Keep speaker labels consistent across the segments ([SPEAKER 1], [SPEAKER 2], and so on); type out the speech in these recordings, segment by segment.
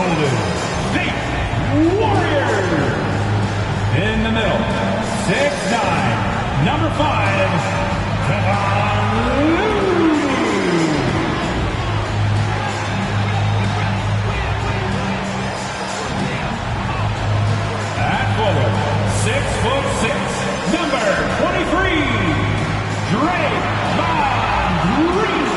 [SPEAKER 1] Golden State Warriors. In the middle, 6'9", number 5, Kevin. At forward, 6'6", number 23, Draymond Green.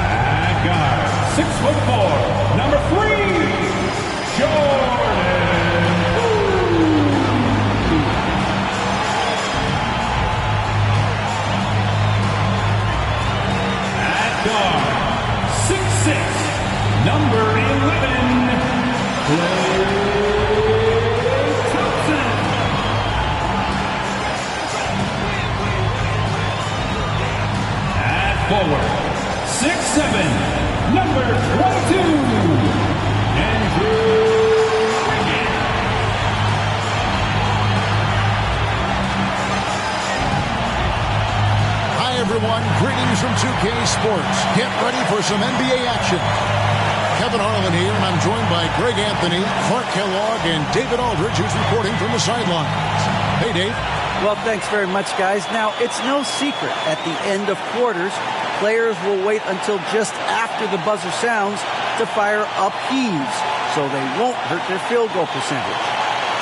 [SPEAKER 1] At guard, 6'4", number 3, Jordan Poole. At guard, 6'6", number 11, Klay Thompson. At forward, 6'7", number 22, Andrew Wiggins.
[SPEAKER 2] Hi, everyone. Greetings from 2K Sports. Get ready for some NBA action. Kevin Harlan here, and I'm joined by Greg Anthony, Clark Kellogg, and David Aldridge, who's reporting from the sidelines. Hey, Dave.
[SPEAKER 3] Well, thanks very much, guys. Now, it's no secret at the end of quarters, players will wait until just after the buzzer sounds to fire up heaves, so they won't hurt their field goal percentage.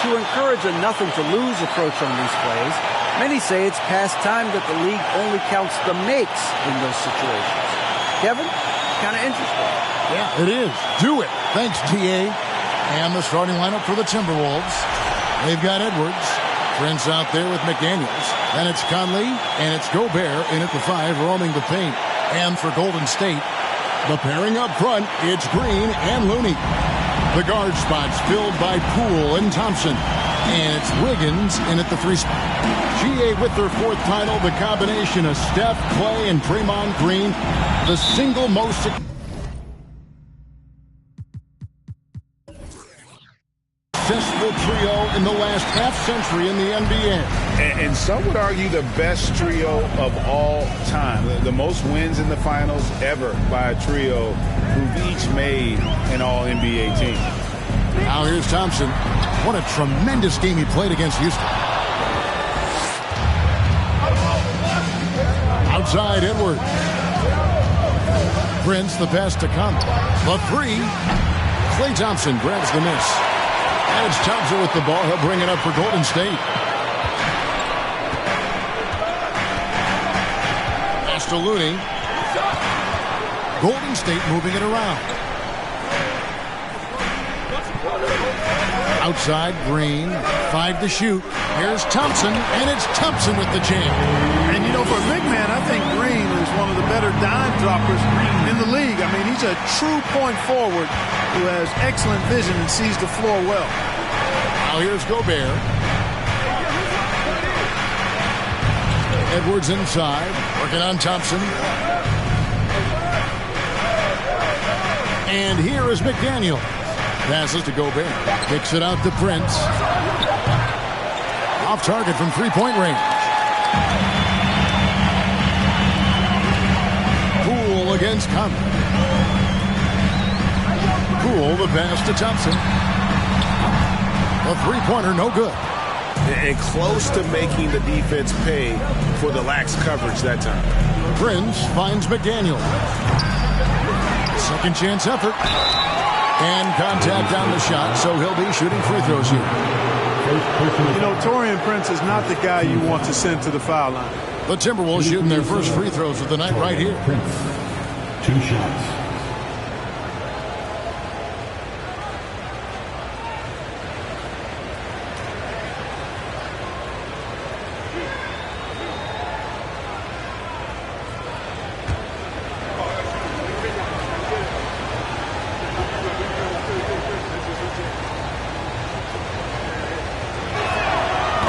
[SPEAKER 3] To encourage a nothing-to-lose approach on these plays, many say it's past time that the league only counts the makes in those situations. Kevin, kind of interesting.
[SPEAKER 2] Yeah, it is. Do it. Thanks, TA. And the starting lineup for the Timberwolves. They've got Edwards. Prince out there with McDaniels. Then it's Conley, and it's Gobert in at the 5, roaming the paint. And for Golden State, the pairing up front, it's Green and Looney. The guard spots filled by Poole and Thompson. And it's Wiggins in at the 3 spot. GA with their 4th title, the combination of Steph, Klay, and Draymond Green, the single most successful trio in the last half-century in the NBA.
[SPEAKER 4] And some would argue the best trio of all time. The most wins in the finals ever by a trio who've each made an all-NBA team.
[SPEAKER 2] Now here's Thompson. What a tremendous game he played against Houston. Outside Edwards. Prince, the pass to Conley. The 3. Klay Thompson grabs the miss. And it's Thompson with the ball. He'll bring it up for Golden State. Pass to Looney. Golden State moving it around. Outside, Green. 5 to shoot. Here's Thompson, and it's Thompson with the jam.
[SPEAKER 5] And, you know, for a big man, I think Green is one of the better dime droppers in the league. I mean, he's a true point forward who has excellent vision and sees the floor well.
[SPEAKER 2] Now here's Gobert. Edwards inside, working on Thompson. And here is McDaniel. Passes to Gobert. Kicks it out to Prince. Off target from three-point range. Poole against Conley. Poole, the pass to Thompson. A three-pointer, no good.
[SPEAKER 4] And close to making the defense pay for the lax coverage that time.
[SPEAKER 2] Prince finds McDaniel. Second chance effort. And contact on the shot, so he'll be shooting free throws here.
[SPEAKER 5] You know, Taurean Prince is not the guy you want to send to the foul line.
[SPEAKER 2] The Timberwolves shooting their first free throws of the night right here.
[SPEAKER 1] Prince, 2 shots.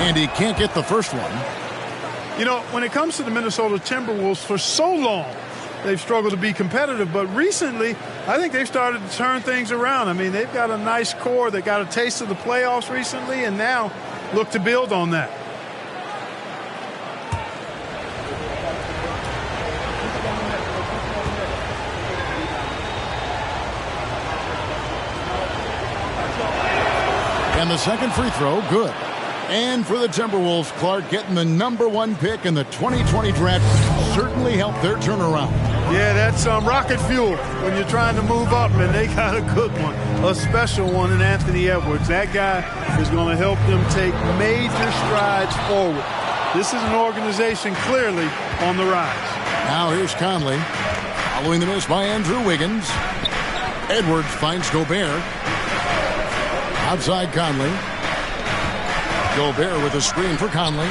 [SPEAKER 2] And he can't get the first one.
[SPEAKER 5] You know, when it comes to the Minnesota Timberwolves, for so long, they've struggled to be competitive. But recently, I think they've started to turn things around. I mean, they've got a nice core. They got a taste of the playoffs recently, and now look to build on that.
[SPEAKER 2] And the second free throw, good. And for the Timberwolves, Clark, getting the #1 pick in the 2020 draft certainly helped their turnaround.
[SPEAKER 5] Yeah, that's rocket fuel when you're trying to move up, and they got a good one, a special one in Anthony Edwards. That guy is going to help them take major strides forward. This is an organization clearly on the rise.
[SPEAKER 2] Now here's Conley, following the miss by Andrew Wiggins. Edwards finds Gobert. Outside Conley. Gobert with a screen for Conley.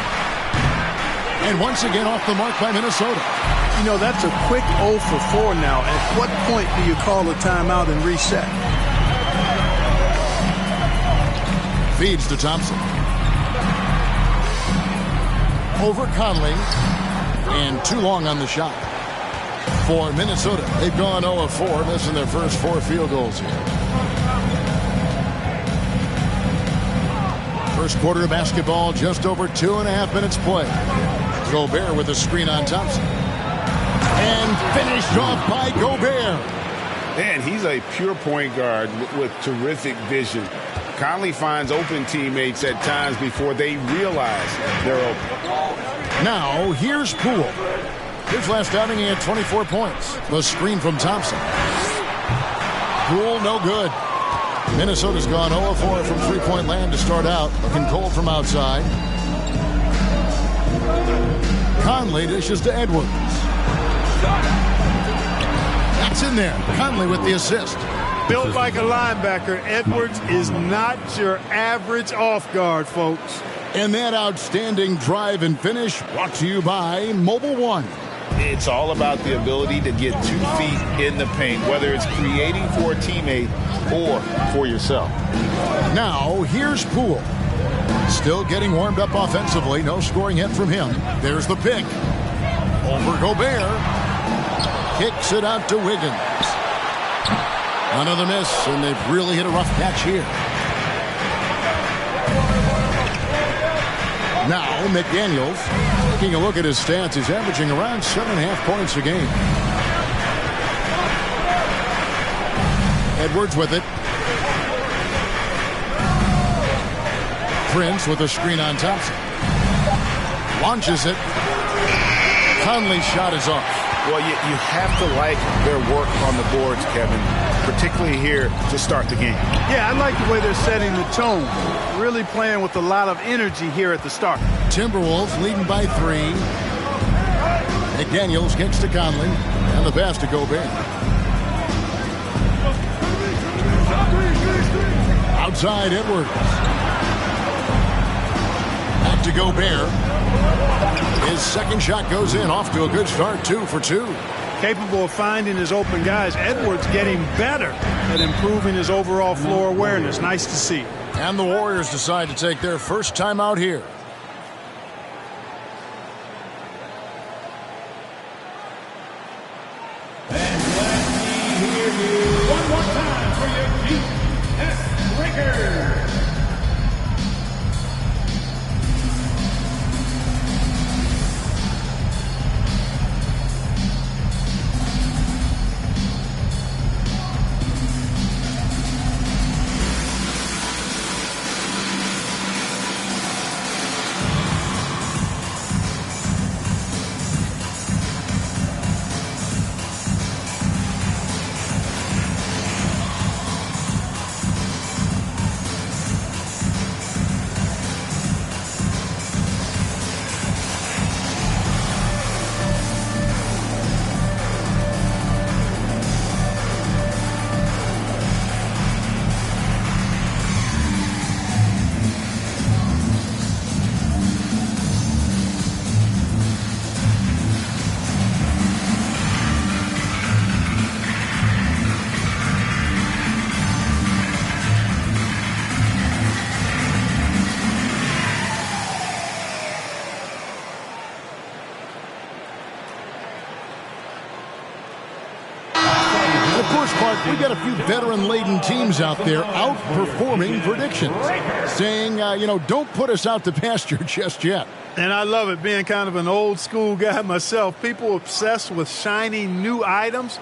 [SPEAKER 2] And once again off the mark by Minnesota.
[SPEAKER 5] You know, that's a quick 0 for 4 now. At what point do you call a timeout and reset?
[SPEAKER 2] Feeds to Thompson. Over Conley. And too long on the shot. For Minnesota, they've gone 0 of 4, missing their first 4 field goals here. First quarter of basketball, just over 2.5 minutes play. Gobert with a screen on Thompson. And finished off by Gobert.
[SPEAKER 4] Man, he's a pure point guard with terrific vision. Conley finds open teammates at times before they realize they're open.
[SPEAKER 2] Now, here's Poole. His last outing, he had 24 points. The screen from Thompson. Poole, no good. Minnesota's gone 0 of 4 from three-point land to start out. Looking cold from outside. Conley dishes to Edwards. That's in there. Conley with the assist.
[SPEAKER 5] Built like a linebacker, Edwards is not your average off guard, folks.
[SPEAKER 2] And that outstanding drive and finish brought to you by Mobile One.
[SPEAKER 4] It's all about the ability to get 2 feet in the paint, whether it's creating for a teammate or for yourself.
[SPEAKER 2] Now, here's Poole. Still getting warmed up offensively. No scoring yet from him. There's the pick. Over Gobert. Kicks it out to Wiggins. Another miss, and they've really hit a rough patch here. Now, McDaniels, taking a look at his stats, is averaging around 7.5 points a game. Edwards with it. Prince with a screen on Thompson. Launches it. Conley's shot is off.
[SPEAKER 4] Well, you have to like their work on the boards, Kevin, particularly here to start the game.
[SPEAKER 5] Yeah, I like the way they're setting the tone. Really playing with a lot of energy here at the start.
[SPEAKER 2] Timberwolves leading by 3. McDaniels kicks to Conley. And the pass to Gobert. Outside Edwards. Back to Gobert. His second shot goes in. Off to a good start. 2 for 2.
[SPEAKER 5] Capable of finding his open guys. Edwards getting better at improving his overall floor awareness. Nice to see.
[SPEAKER 2] And the Warriors decide to take their first time out here.
[SPEAKER 1] And let me hear you one more time for your GS Breakers.
[SPEAKER 2] We got a few veteran-laden teams out there outperforming predictions, saying, don't put us out to pasture just yet.
[SPEAKER 5] And I love it, being kind of an old school guy myself. People obsessed with shiny new items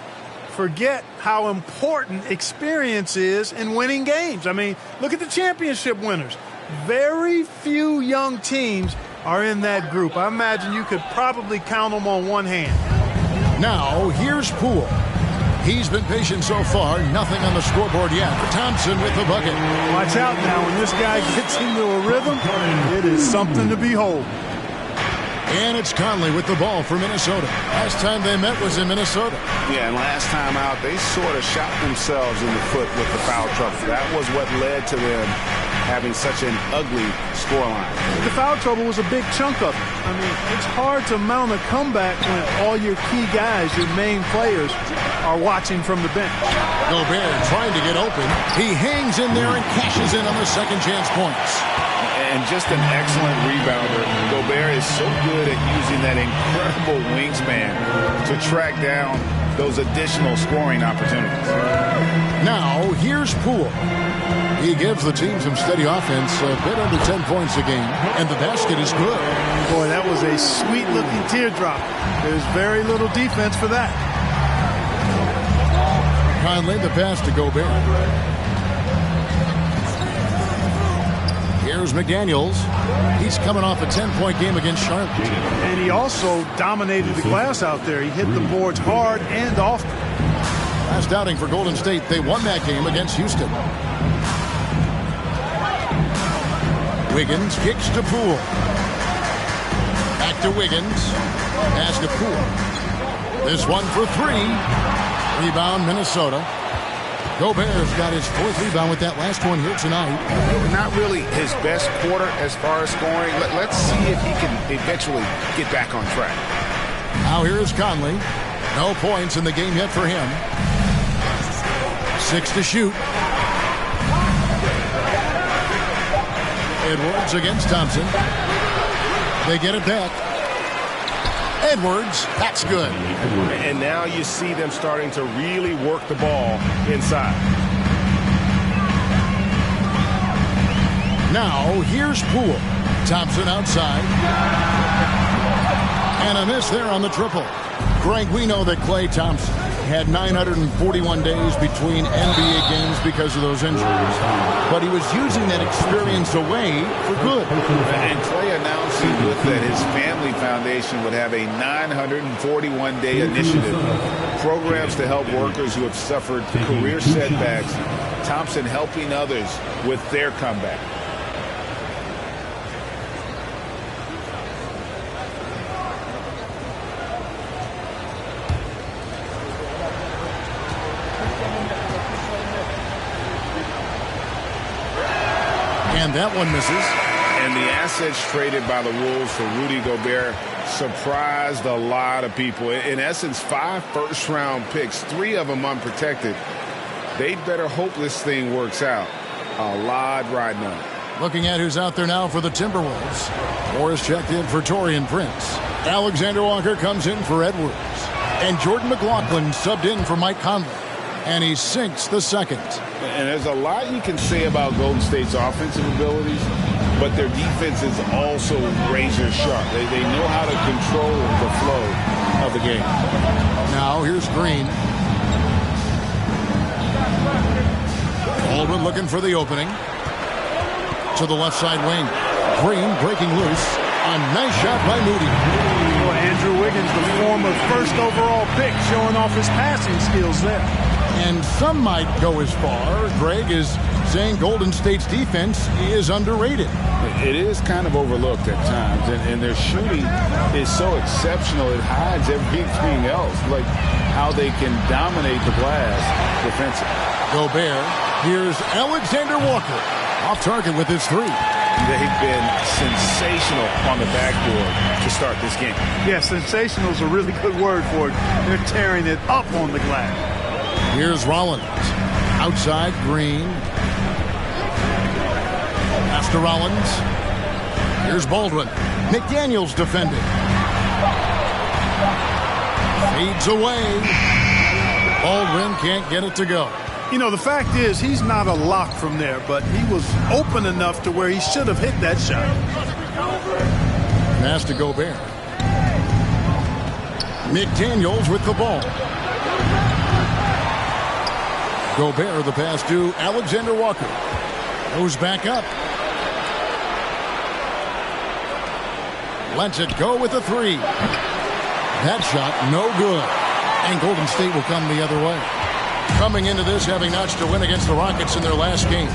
[SPEAKER 5] forget how important experience is in winning games. I mean, look at the championship winners. Very few young teams are in that group. I imagine you could probably count them on one hand.
[SPEAKER 2] Now, here's Poole. He's been patient so far. Nothing on the scoreboard yet. Thompson with the bucket.
[SPEAKER 5] Watch out now. When this guy gets into a rhythm, it is something to behold.
[SPEAKER 2] And it's Conley with the ball for Minnesota. Last time they met was in Minnesota.
[SPEAKER 4] Yeah, and last time out, they sort of shot themselves in the foot with the foul trouble. That was what led to them having such an ugly scoreline.
[SPEAKER 5] The foul trouble was a big chunk of it. I mean, it's hard to mount a comeback when all your key guys, your main players, are watching from the bench.
[SPEAKER 2] Gobert trying to get open. He hangs in there and cashes in on the second chance points.
[SPEAKER 4] And just an excellent rebounder. Gobert is so good at using that incredible wingspan to track down those additional scoring opportunities.
[SPEAKER 2] Now, here's Poole. He gives the team some steady offense, a bit under 10 points a game, and the basket is good.
[SPEAKER 5] Boy, that was a sweet-looking teardrop. There's very little defense for that.
[SPEAKER 2] Conley, the pass to Gobert. Here's McDaniels. He's coming off a 10-point game against Charlotte.
[SPEAKER 5] And he also dominated the glass out there. He hit the boards hard and often.
[SPEAKER 2] Last outing for Golden State, they won that game against Houston. Wiggins kicks to Poole. Back to Wiggins. Pass to Poole. This one for three. Rebound, Minnesota. Gobert's got his fourth rebound with that last one here tonight.
[SPEAKER 4] Not really his best quarter as far as scoring. Let's see if he can eventually get back on track.
[SPEAKER 2] Now here's Conley. No points in the game yet for him. 6 to shoot. Edwards against Thompson. They get it back. Edwards, that's good.
[SPEAKER 4] And now you see them starting to really work the ball inside.
[SPEAKER 2] Now, here's Poole. Thompson outside. And a miss there on the triple. Greg, we know that Klay Thompson had 941 days between NBA games because of those injuries. But he was using that experience away for good.
[SPEAKER 4] And Klay announced that his family foundation would have a 941-day initiative. Programs to help workers who have suffered career setbacks. Thompson helping others with their comeback.
[SPEAKER 2] And that one misses.
[SPEAKER 4] And the assets traded by the Wolves for Rudy Gobert surprised a lot of people. In essence, 5 first-round picks, 3 of them unprotected. They better hope this thing works out. A lot riding on it.
[SPEAKER 2] Looking at who's out there now for the Timberwolves. Morris checked in for Taurean Prince. Alexander Walker comes in for Edwards. And Jordan McLaughlin subbed in for Mike Conley. And he sinks the second.
[SPEAKER 4] And there's a lot you can say about Golden State's offensive abilities, but their defense is also razor sharp. They know how to control the flow of the game.
[SPEAKER 2] Now here's Green. Baldwin looking for the opening. To the left side wing. Green breaking loose. A nice shot by Moody.
[SPEAKER 5] Boy, Andrew Wiggins, the former first overall pick, showing off his passing skills there.
[SPEAKER 2] And some might go as far, Greg, as saying Golden State's defense is underrated.
[SPEAKER 4] It is kind of overlooked at times, and their shooting is so exceptional it hides everything else, like how they can dominate the glass defensively.
[SPEAKER 2] Gobert, here's Alexander Walker, off target with his 3.
[SPEAKER 4] They've been sensational on the backboard to start this game.
[SPEAKER 5] Yeah, sensational is a really good word for it. They're tearing it up on the glass.
[SPEAKER 2] Here's Rollins. Outside, Green. Pass to Rollins. Here's Baldwin. McDaniels defending. Feeds away. Baldwin can't get it to go.
[SPEAKER 5] You know, the fact is he's not a lock from there, but he was open enough to where he should have hit that shot.
[SPEAKER 2] Pass to Gobert. McDaniels with the ball. Gobert, the pass to Alexander Walker. Goes back up. Lets it go with a three. That shot, no good. And Golden State will come the other way. Coming into this, having notched a win against the Rockets in their last game.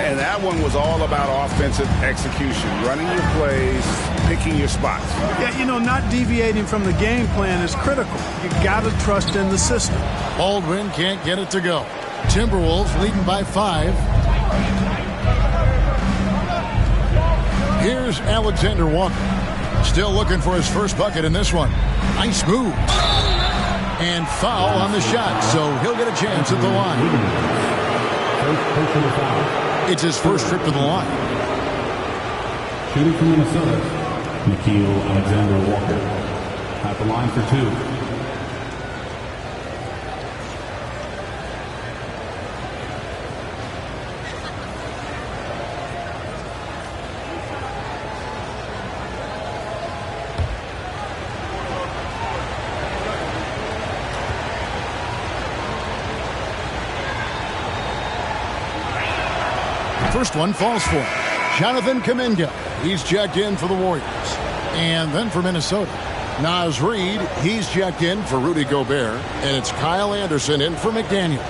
[SPEAKER 4] And that one was all about offensive execution, running your plays, picking your spots.
[SPEAKER 5] Yeah, you know, not deviating from the game plan is critical. You got to trust in the system.
[SPEAKER 2] Baldwin can't get it to go. Timberwolves leading by 5. Here's Alexander Walker. Still looking for his first bucket in this one. Nice move. And foul on the shot, so he'll get a chance at the line. It's his first trip to the line.
[SPEAKER 1] Shooting from Minnesota, Nickeil Alexander-Walker. At the line for 2.
[SPEAKER 2] First one falls for Jonathan Kuminga. He's checked in for the Warriors. And then for Minnesota, Naz Reid. He's checked in for Rudy Gobert. And it's Kyle Anderson in for McDaniel.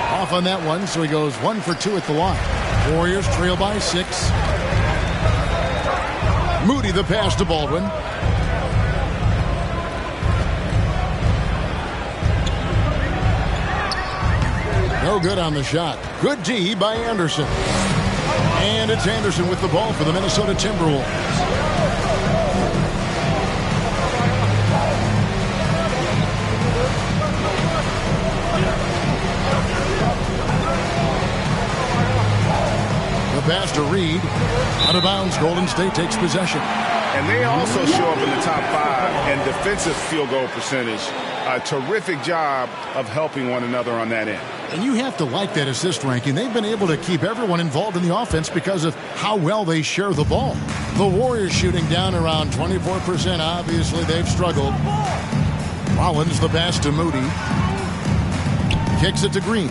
[SPEAKER 2] Off on that one, so he goes 1 for 2 at the line. Warriors trail by 6. Moody the pass to Baldwin. No good on the shot. Good D by Anderson. And it's Anderson with the ball for the Minnesota Timberwolves. Pass to Reid. Out of bounds, Golden State takes possession.
[SPEAKER 4] And they also show up in the top 5 in defensive field goal percentage. A terrific job of helping one another on that end.
[SPEAKER 2] And you have to like that assist ranking. They've been able to keep everyone involved in the offense because of how well they share the ball. The Warriors shooting down around 24%. Obviously, they've struggled. Rollins the pass to Moody. Kicks it to Green.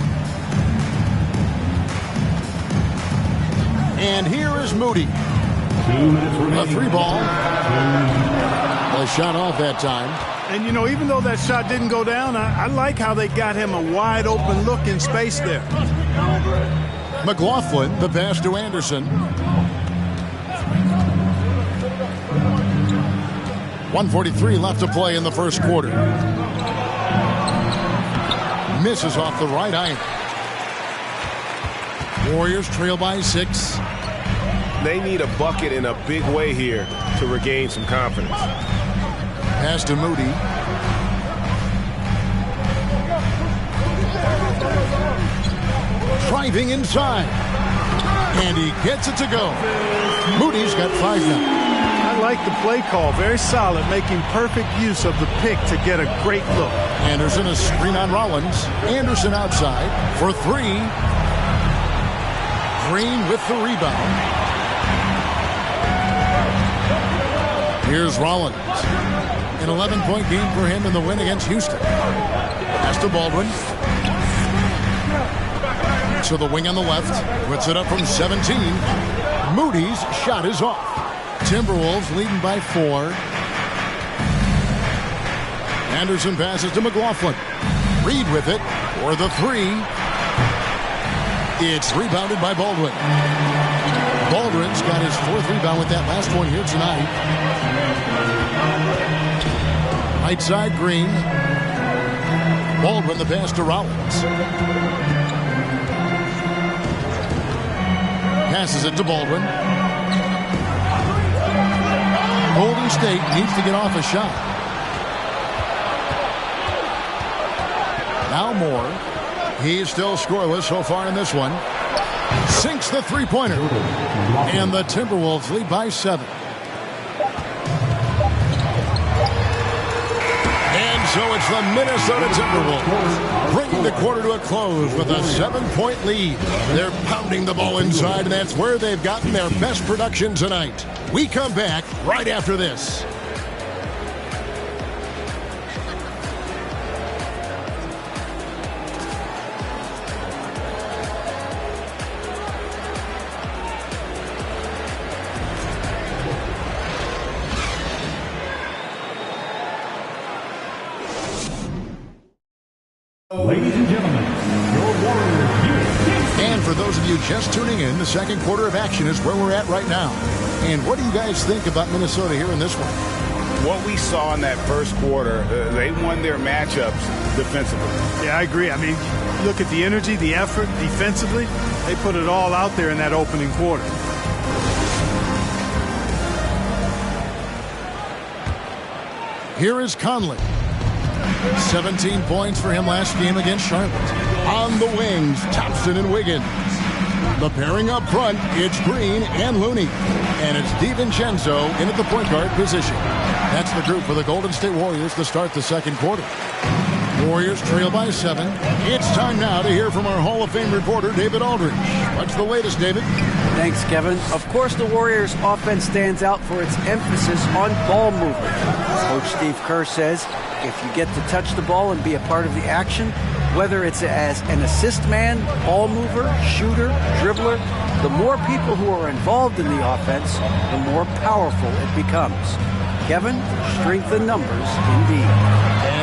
[SPEAKER 2] And here is Moody.
[SPEAKER 1] 2 minutes remaining.
[SPEAKER 2] A 3-ball. A shot off that time.
[SPEAKER 5] And, you know, even though that shot didn't go down, I like how they got him a wide open look in space there.
[SPEAKER 2] McLaughlin, the pass to Anderson. 1:43 left to play in the first quarter. Misses off the right iron. Warriors trail by 6.
[SPEAKER 4] They need a bucket in a big way here to regain some confidence.
[SPEAKER 2] Pass to Moody. Driving inside. And he gets it to go. Moody's got 5 now.
[SPEAKER 5] I like the play call. Very solid, making perfect use of the pick to get a great look.
[SPEAKER 2] Anderson, a screen on Rollins. Anderson outside for 3. Green with the rebound. Here's Rollins. An 11-point game for him in the win against Houston. Pass to Baldwin. So the wing on the left puts it up from 17. Moody's shot is off. Timberwolves leading by 4. Anderson passes to McLaughlin. Reid with it for the 3. It's rebounded by Baldwin. Baldwin's got his 4th rebound with that last one here tonight. Right side, Green. Baldwin the pass to Rollins. Passes it to Baldwin. Golden State needs to get off a shot. Now Moore. He's still scoreless so far in this one. Sinks the three-pointer. And the Timberwolves lead by 7. And so it's the Minnesota Timberwolves bringing the quarter to a close with a 7-point lead. They're pounding the ball inside, and that's where they've gotten their best production tonight. We come back right after this.
[SPEAKER 1] Ladies and gentlemen, your Warriors.
[SPEAKER 2] And for those of you just tuning in, the second quarter of action is where we're at right now. And what do you guys think about Minnesota here in this one?
[SPEAKER 4] What we saw in that first quarter, they won their matchups defensively.
[SPEAKER 5] Yeah, I agree. I mean, look at the energy, the effort defensively. They put it all out there in that opening quarter.
[SPEAKER 2] Here is Conley. 17 points for him last game against Charlotte. On the wings, Thompson and Wiggins. The pairing up front, it's Green and Looney. And it's DiVincenzo in at the point guard position. That's the group for the Golden State Warriors to start the second quarter. Warriors trail by 7. It's time now to hear from our Hall of Fame reporter, David Aldridge. What's the latest, David?
[SPEAKER 3] Thanks, Kevin. Of course, the Warriors' offense stands out for its emphasis on ball movement. Coach Steve Kerr says, if you get to touch the ball and be a part of the action, whether it's as an assist man, ball mover, shooter, dribbler, the more people who are involved in the offense, the more powerful it becomes. Kevin, strength in numbers indeed.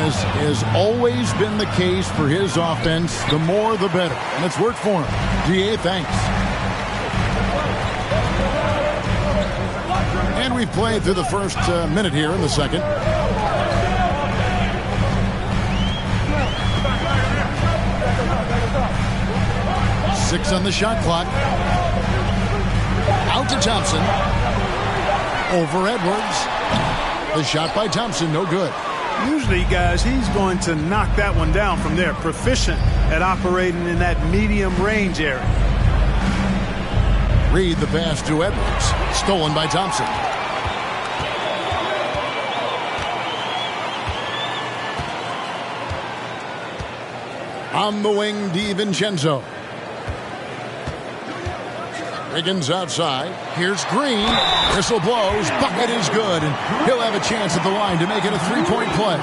[SPEAKER 2] As has always been the case for his offense, the more the better. And it's worked for him. DA, thanks. And we've played through the first minute here in the second. Six on the shot clock. Out to Thompson. Over Edwards. The shot by Thompson, no good.
[SPEAKER 5] Usually, guys, he's going to knock that one down from there. Proficient at operating in that medium range area.
[SPEAKER 2] Reed the pass to Edwards. Stolen by Thompson. On the wing, DiVincenzo. Wiggins outside. Here's Green. Whistle blows. Bucket is good. And he'll have a chance at the line to make it a three-point play.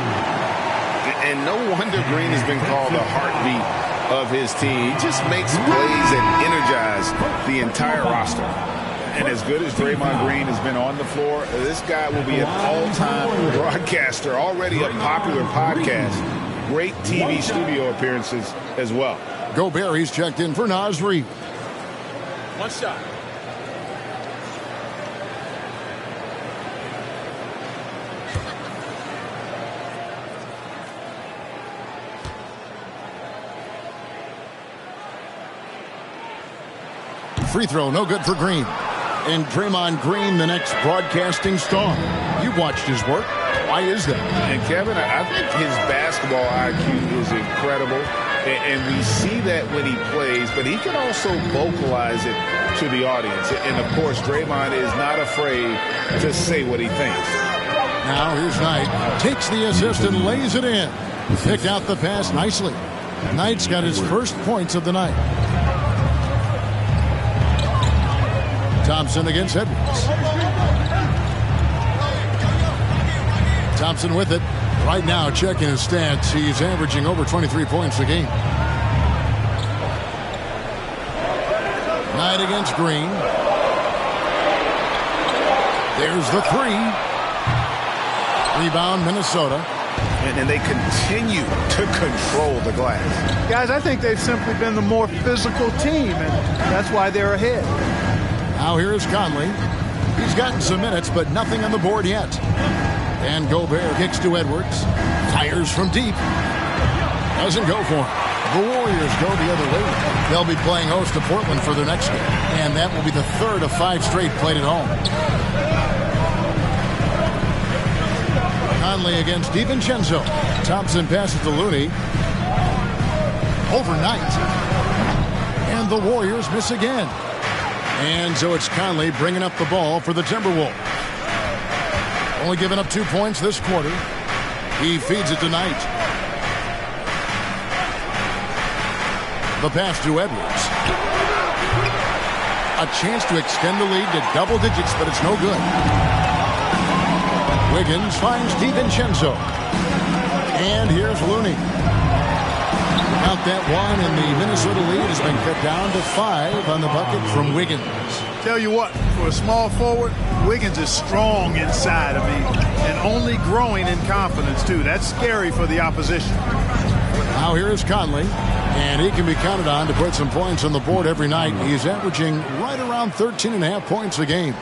[SPEAKER 4] And no wonder Green has been called the heartbeat of his team. He just makes plays and energizes the entire roster. And as good as Draymond Green has been on the floor, this guy will be an all-time broadcaster, already a popular podcast. Great TV studio appearances as well.
[SPEAKER 2] Gobert, he's checked in for Naz Reid.
[SPEAKER 6] One shot.
[SPEAKER 2] Free throw, no good for Green. And Draymond Green, the next broadcasting star. You've watched his work. Why is that?
[SPEAKER 4] And Kevin, I think his basketball IQ is incredible. And we see that when he plays, but he can also vocalize it to the audience. And, of course, Draymond is not afraid to say what he thinks.
[SPEAKER 2] Now here's Knight. Takes the assist and lays it in. Picked out the pass nicely. Knight's got his first points of the night. Thompson against Edwards. Thompson with it. Right now, checking his stats, he's averaging over 23 points a game. Knight against Green. There's the three. Rebound, Minnesota.
[SPEAKER 4] And they continue to control the glass.
[SPEAKER 5] Guys, I think they've simply been the more physical team, and that's why they're ahead.
[SPEAKER 2] Now here is Conley. He's gotten some minutes, but nothing on the board yet. And Gobert kicks to Edwards. Fires from deep. Doesn't go for him. The Warriors go the other way. They'll be playing host to Portland for their next game. And that will be the third of 5 straight played at home. Conley against DiVincenzo. Thompson passes to Looney. Overnight. And the Warriors miss again. And so it's Conley bringing up the ball for the Timberwolves. Only giving up 2 points this quarter. He feeds it to Knight. The pass to Edwards. A chance to extend the lead to double digits, but it's no good. Wiggins finds DiVincenzo. And here's Looney. Out that one, and the Minnesota lead has been cut down to 5 on the bucket from Wiggins.
[SPEAKER 5] Tell you what, for a small forward, Wiggins is strong inside. And only growing in confidence, too. That's scary for the opposition.
[SPEAKER 2] Now here is Conley, and he can be counted on to put some points on the board every night. He's averaging right around 13.5 points a game.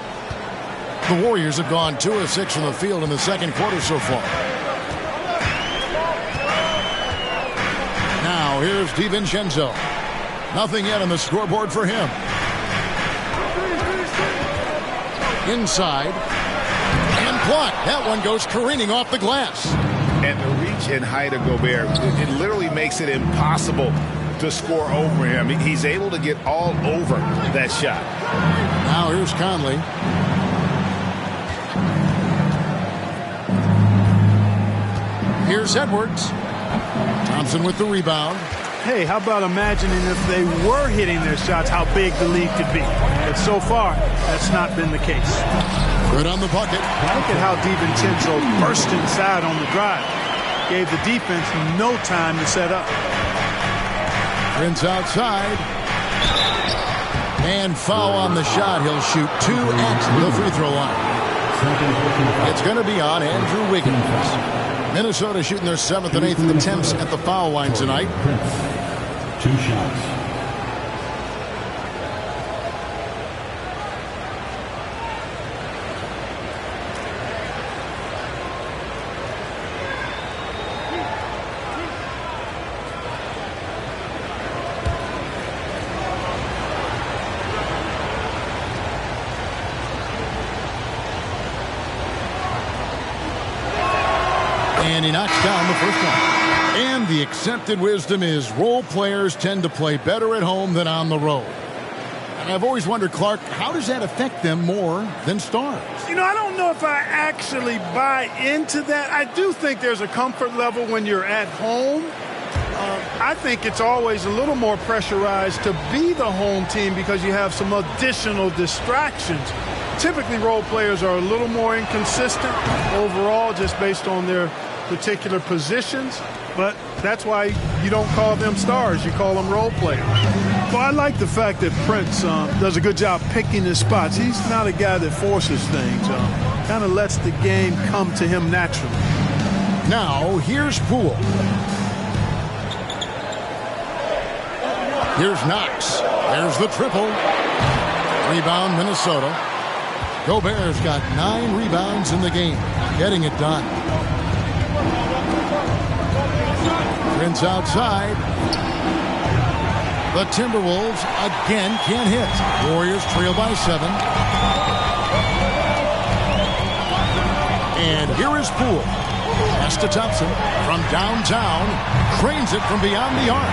[SPEAKER 2] The Warriors have gone 2 of 6 from the field in the second quarter so far. Now here's DiVincenzo. Nothing yet on the scoreboard for him. Inside. And blocked. That one goes careening off the glass.
[SPEAKER 4] And the reach and height of Gobert, it literally makes it impossible to score over him. He's able to get all over that shot.
[SPEAKER 2] Now here's Conley. Here's Edwards. Thompson with the rebound.
[SPEAKER 5] Hey, how about imagining if they were hitting their shots, how big the lead could be. But so far, that's not been the case.
[SPEAKER 2] Good on the bucket.
[SPEAKER 5] Look at how DiVincenzo burst inside on the drive. Gave the defense no time to set up.
[SPEAKER 2] Prince outside. And foul on the shot. He'll shoot 2 at the free throw line. It's going to be on Andrew Wiggins. Minnesota shooting their 7th and 8th attempts at the foul line tonight.
[SPEAKER 1] 2 shots.
[SPEAKER 2] And he knocks down the first one. And the accepted wisdom is role players tend to play better at home than on the road. And I've always wondered, Clark, how does that affect them more than stars?
[SPEAKER 5] You know, I don't know if I actually buy into that. I do think there's a comfort level when you're at home. I think it's always a little more pressurized to be the home team because you have some additional distractions. Typically, role players are a little more inconsistent overall just based on their particular positions, but that's why you don't call them stars. You call them role players. Well, I like the fact that Prince does a good job picking his spots. He's not a guy that forces things. Kind of lets the game come to him naturally.
[SPEAKER 2] Now, here's Poole. Here's Knox. There's the triple. Rebound, Minnesota. Gobert's got 9 rebounds in the game. Getting it done. Prince outside. The Timberwolves again can't hit. Warriors trail by 7. And here is Poole. Pass to Thompson from downtown. Cranes it from beyond the arc.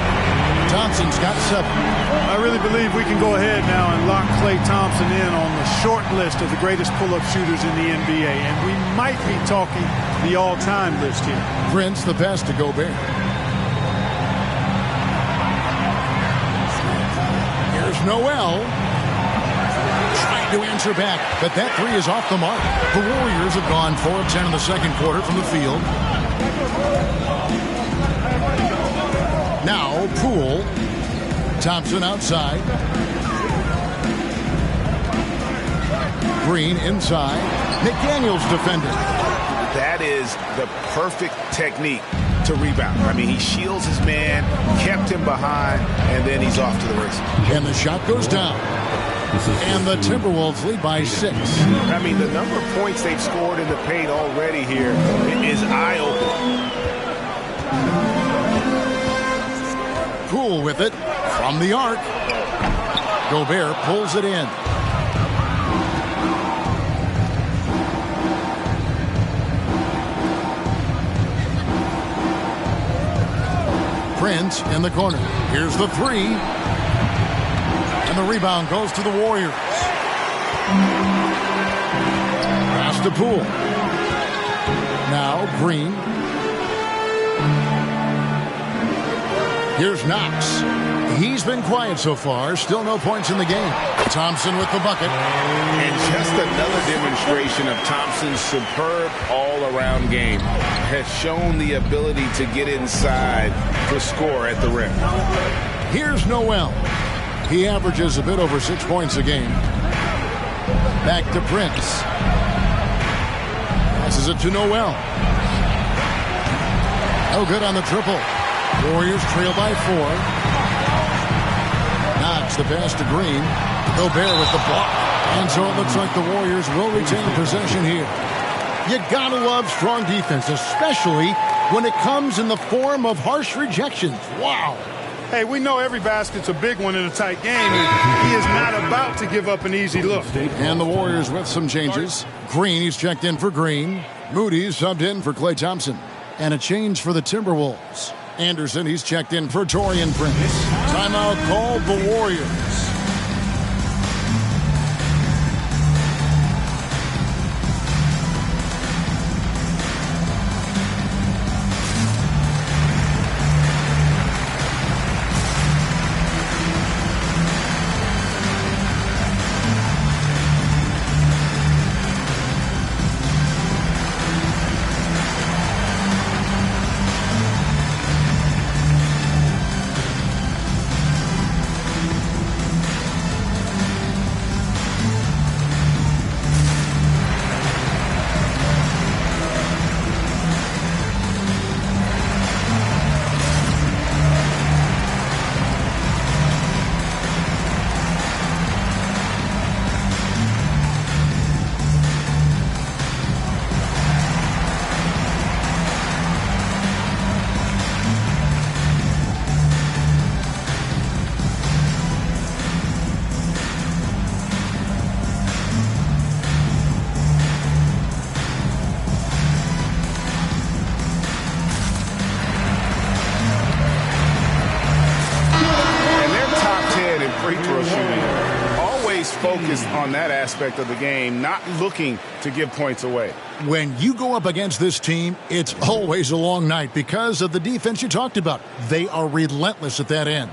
[SPEAKER 2] Thompson's got 7.
[SPEAKER 5] I really believe we can go ahead now and lock Klay Thompson in on the short list of the greatest pull-up shooters in the NBA. And we might be talking the all-time list here.
[SPEAKER 2] Prince, the pass to Gobert. Here's Noel. Trying to answer back, but that 3 is off the mark. The Warriors have gone 4 of 10 in the second quarter from the field. Now Poole. Thompson outside. Green inside. McDaniels defending.
[SPEAKER 4] That is the perfect technique to rebound. I mean, he shields his man, kept him behind, and then he's off to the races.
[SPEAKER 2] And the shot goes down. And the Timberwolves lead by 6.
[SPEAKER 4] I mean, the number of points they've scored in the paint already here is eye-opening.
[SPEAKER 2] Poole with it from the arc. Gobert pulls it in. Prince in the corner. Here's the 3. And the rebound goes to the Warriors. Pass to Poole. Now Green. Here's Knox. He's been quiet so far. Still no points in the game. Thompson with the bucket.
[SPEAKER 4] And just another demonstration of Thompson's superb all-around game. Has shown the ability to get inside to score at the rim.
[SPEAKER 2] Here's Noel. He averages a bit over 6 points a game. Back to Prince. Passes it to Noel. No good on the triple. Warriors trail by 4. Knox the pass to Green. Gobert with the block. And so it looks like the Warriors will retain possession here. You gotta love strong defense, especially when it comes in the form of harsh rejections. Wow.
[SPEAKER 5] Hey, we know every basket's a big one in a tight game, and he is not about to give up an easy look.
[SPEAKER 2] And the Warriors with some changes. Green, he's checked in for Green. Moody subbed in for Klay Thompson. And a change for the Timberwolves. Anderson, he's checked in for Taurean Prince. Timeout called the Warriors.
[SPEAKER 4] Focused on that aspect of the game, not looking to give points away.
[SPEAKER 2] When you go up against this team, it's always a long night because of the defense you talked about. They are relentless at that end.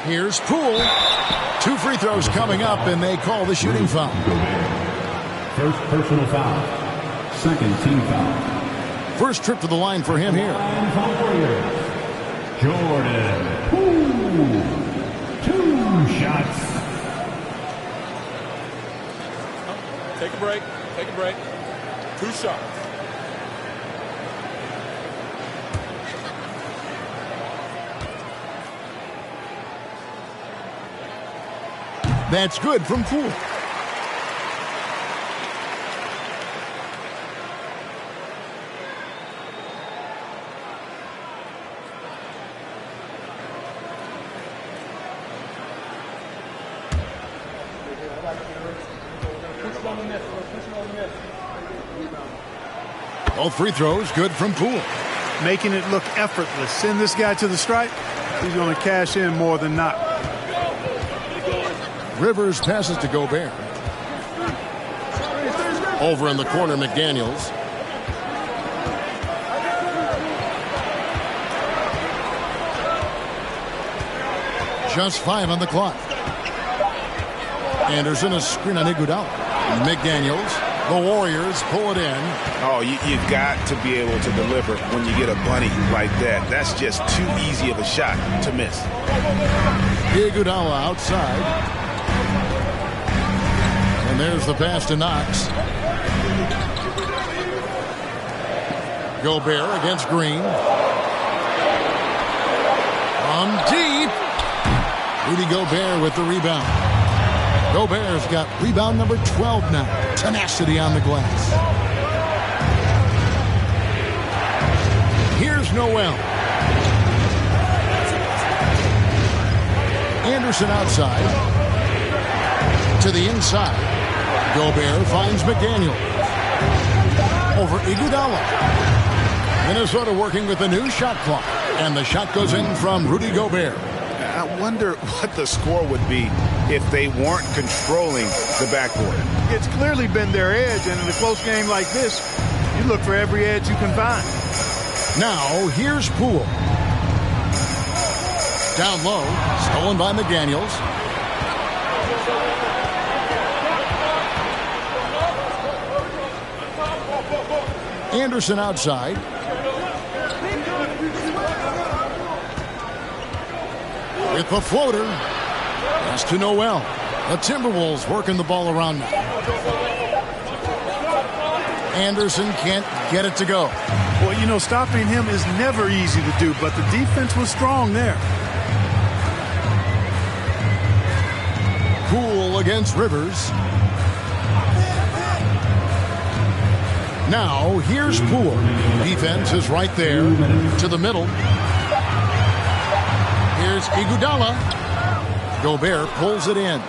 [SPEAKER 2] Here's Poole. 2 free throws coming up, and they call the shooting foul.
[SPEAKER 1] First personal foul. Second team foul.
[SPEAKER 2] First trip to the line for him here.
[SPEAKER 1] Jordan Poole. 2 shots.
[SPEAKER 6] Take a break. Take a break. 2 shots.
[SPEAKER 2] That's good from Poole. Both free throws good from Poole.
[SPEAKER 5] Making it look effortless. Send this guy to the stripe. He's going to cash in more than not.
[SPEAKER 2] Rivers passes to Gobert. Over in the corner, McDaniels. Just 5 on the clock. Anderson, a screen on Iguodala. McDaniels. The Warriors pull it in.
[SPEAKER 4] Oh, you've got to be able to deliver when you get a bunny like that. That's just too easy of a shot to miss.
[SPEAKER 2] Iguodala outside. And there's the pass to Knox. Gobert against Green. From deep. Rudy Gobert with the rebound. Gobert's got rebound number 12 now. Tenacity on the glass. Here's Noel. Anderson outside. To the inside. Gobert finds McDaniel. Over Iguodala. Minnesota working with a new shot clock. And the shot goes in from Rudy Gobert.
[SPEAKER 4] I wonder what the score would be if they weren't controlling the backcourt.
[SPEAKER 5] It's clearly been their edge, and in a close game like this, you look for every edge you can find.
[SPEAKER 2] Now, here's Poole. Down low, stolen by McDaniels. Anderson outside. With the floater. Pass to Noel. The Timberwolves working the ball around now. Anderson can't get it to go.
[SPEAKER 5] Well, you know, stopping him is never easy to do, but the defense was strong there.
[SPEAKER 2] Poole against Rivers. Now, here's Poole. Defense is right there to the middle. Here's Iguodala. Gobert pulls it in.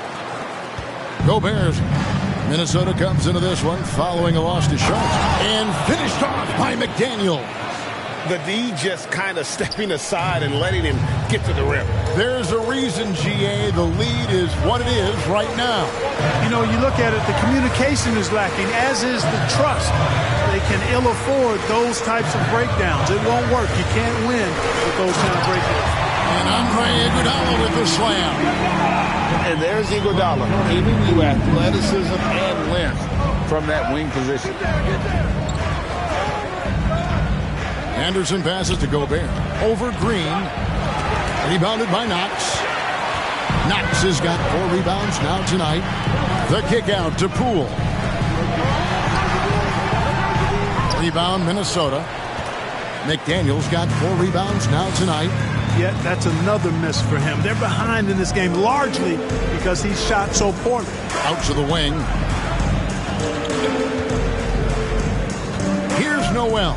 [SPEAKER 2] Gobert's Minnesota comes into this one following a loss to Schultz. And finished off by McDaniel.
[SPEAKER 4] The D just kind of stepping aside and letting him get to the rim.
[SPEAKER 2] There's a reason, GA, the lead is what it is right now.
[SPEAKER 5] You know, you look at it, the communication is lacking, as is the trust. They can ill afford those types of breakdowns. It won't work. You can't win with those kind of breakdowns.
[SPEAKER 2] And Andre Iguodala with the slam.
[SPEAKER 4] And there's Iguodala, giving you athleticism and length from that wing position.
[SPEAKER 2] Anderson passes to Gobert. Over Green. Rebounded by Knox. Knox has got 4 rebounds now tonight. The kick out to Poole. Rebound Minnesota. McDaniel's got 4 rebounds now tonight.
[SPEAKER 5] Yet that's another miss for him. They're behind in this game largely because he shot so poorly.
[SPEAKER 2] Out to the wing. Here's Noel.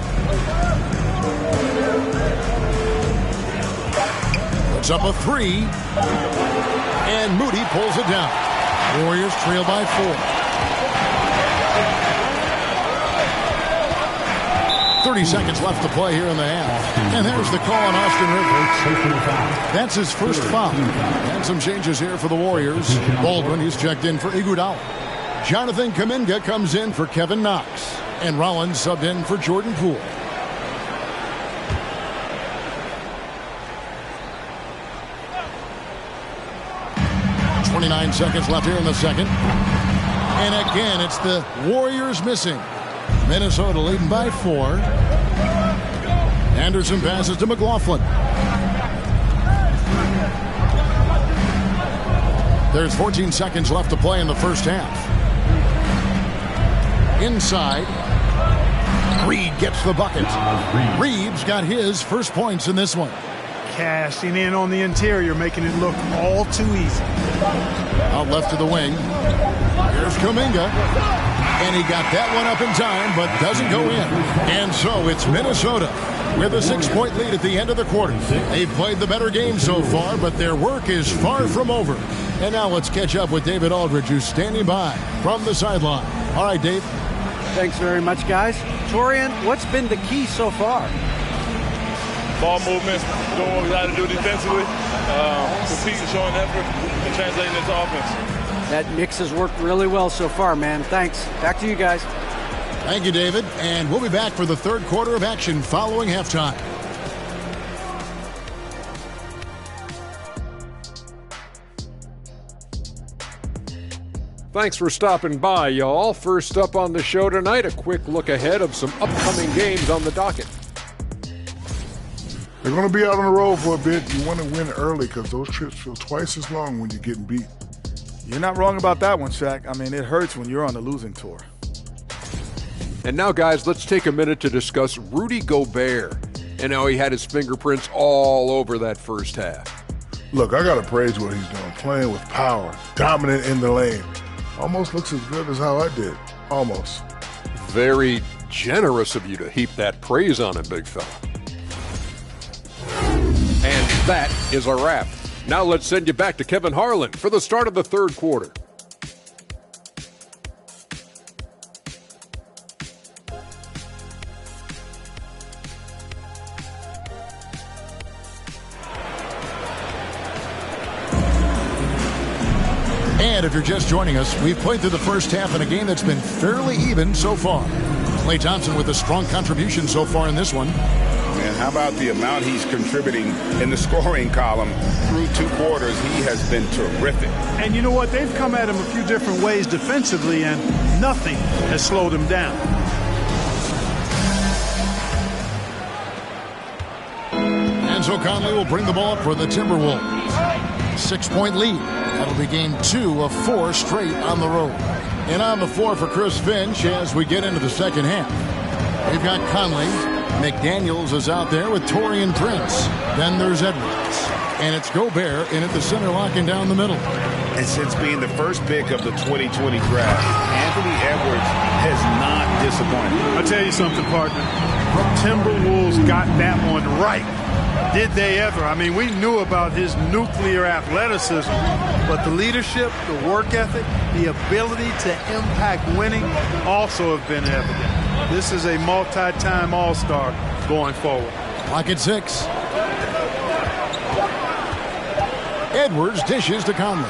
[SPEAKER 2] Puts up a 3. And Moody pulls it down. Warriors trail by 4. 30 seconds left to play here in the half. And there's the call on Austin Rivers. That's his first foul. And some changes here for the Warriors. Baldwin, he's checked in for Iguodala. Jonathan Kuminga comes in for Kevin Knox. And Rollins subbed in for Jordan Poole. .29 seconds left here in the second. And again, it's the Warriors missing. Minnesota leading by 4. Anderson passes to McLaughlin. There's 14 seconds left to play in the first half. Inside. Reed gets the bucket. Reeves got his first points in this one.
[SPEAKER 5] Cashing in on the interior, making it look all too easy.
[SPEAKER 2] Out left to the wing. Here's Kuminga. And he got that one up in time, but doesn't go in. And so it's Minnesota with a 6-point lead at the end of the quarter. They've played the better game so far, but their work is far from over. And now let's catch up with David Aldridge, who's standing by from the sideline. All right, Dave.
[SPEAKER 3] Thanks very much, guys. Torian, what's been the key so far?
[SPEAKER 6] Ball movement, doing what we got to do defensively, competing, showing effort, and translating into offense.
[SPEAKER 3] That mix has worked really well so far, man. Thanks. Back to you guys.
[SPEAKER 2] Thank you, David. And we'll be back for the third quarter of action following halftime.
[SPEAKER 7] Thanks for stopping by, y'all. First up on the show tonight, a quick look ahead of some upcoming games on the docket.
[SPEAKER 8] They're going to be out on the road for a bit. You want to win early because those trips feel twice as long when you're getting beat.
[SPEAKER 9] You're not wrong about that one, Shaq. I mean, it hurts when you're on the losing tour.
[SPEAKER 7] And now, guys, let's take a minute to discuss Rudy Gobert and how he had his fingerprints all over that first half.
[SPEAKER 8] Look, I got to praise what he's doing, playing with power, dominant in the lane. Almost looks as good as how I did. Almost.
[SPEAKER 7] Very generous of you to heap that praise on him, big fella. And that is a wrap. Now let's send you back to Kevin Harlan for the start of the third quarter.
[SPEAKER 2] And if you're just joining us, we've played through the first half in a game that's been fairly even so far. Klay Thompson with a strong contribution so far in this one.
[SPEAKER 4] And how about the amount he's contributing in the scoring column through 2 quarters? He has been terrific.
[SPEAKER 5] And you know what? They've come at him a few different ways defensively, and nothing has slowed him down.
[SPEAKER 2] Enzo Conley will bring the ball up for the Timberwolves. 6-point lead. That'll be game 2 of 4 straight on the road. And on the floor for Chris Finch as we get into the second half. We've got Conley. McDaniels is out there with Taurean Prince. Then there's Edwards. And it's Gobert in at the center, locking down the middle.
[SPEAKER 4] And since being the first pick of the 2020 draft, Anthony Edwards has not disappointed.
[SPEAKER 5] I'll tell you something, partner. Timberwolves got that one right. Did they ever? I mean, we knew about his nuclear athleticism, but the leadership, the work ethic, the ability to impact winning also have been evident. This is a multi-time All-Star going forward.
[SPEAKER 2] Clock at 6. Edwards dishes to Conley.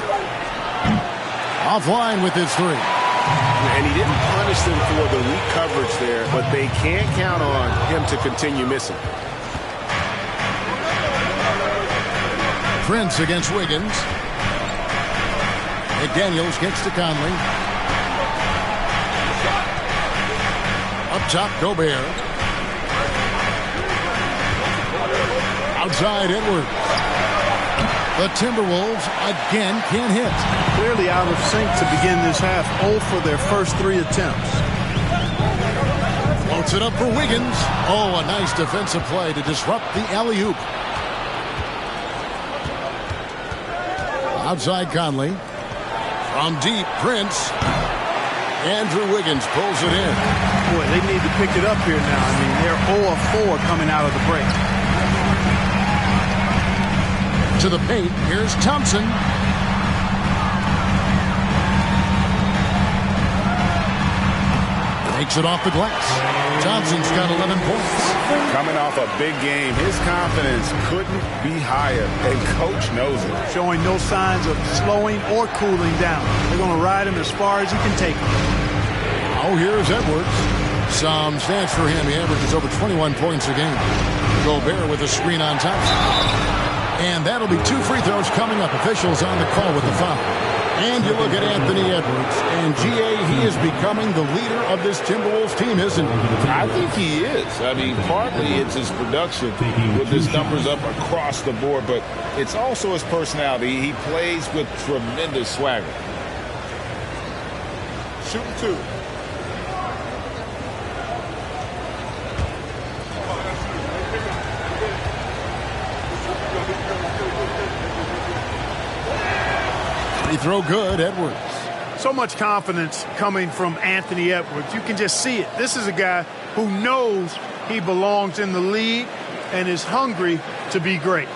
[SPEAKER 2] Offline with his 3.
[SPEAKER 4] And he didn't punish them for the weak coverage there, but they can't count on him to continue missing.
[SPEAKER 2] Prince against Wiggins. McDaniels gets to Conley. Up top, Gobert. Outside, Edwards. The Timberwolves again can't hit.
[SPEAKER 5] Clearly out of sync to begin this half. 0 for their first 3 attempts.
[SPEAKER 2] Floats it up for Wiggins. Oh, a nice defensive play to disrupt the alley-oop. Outside Conley. From deep, Prince. Andrew Wiggins pulls it in.
[SPEAKER 5] Boy, they need to pick it up here now. I mean, they're 0 of 4 coming out of the break.
[SPEAKER 2] To the paint, here's Thompson. Takes it off the glass. Thompson's got 11 points.
[SPEAKER 4] Coming off a big game, his confidence couldn't be higher, and Coach knows it.
[SPEAKER 5] Showing no signs of slowing or cooling down. They're going to ride him as far as he can take him.
[SPEAKER 2] Oh, here's Edwards. Some stats for him. He averages over 21 points a game. Gobert with a screen on Thompson. And that'll be 2 free throws coming up. Officials on the call with the foul. And you look at Anthony Edwards. And, G.A., he is becoming the leader of this Timberwolves team, isn't he?
[SPEAKER 4] I think he is. I mean, partly it's his production with his numbers up across the board, but it's also his personality. He plays with tremendous swagger. Shooting 2.
[SPEAKER 2] Free throw good, Edwards.
[SPEAKER 5] So much confidence coming from Anthony Edwards. You can just see it. This is a guy who knows he belongs in the league and is hungry to be great.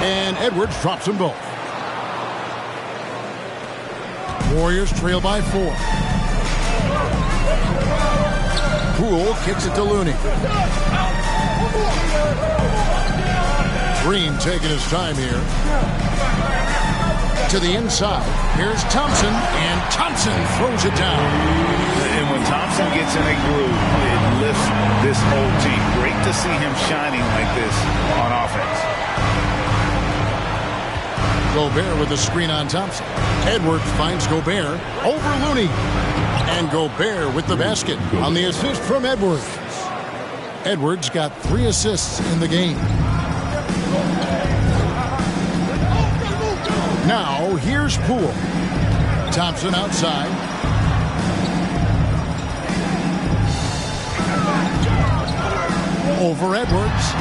[SPEAKER 2] And Edwards drops them both. Warriors trail by 4. Poole kicks it to Looney. Green taking his time here. To the inside. Here's Thompson, and Thompson throws it down.
[SPEAKER 4] And when Thompson gets in a groove, it lifts this whole team. Great to see him shining like this on offense.
[SPEAKER 2] Gobert with the screen on Thompson. Edwards finds Gobert over Looney. And Gobert with the basket on the assist from Edwards. Edwards got 3 assists in the game. Now, here's Poole. Thompson outside. Over Edwards.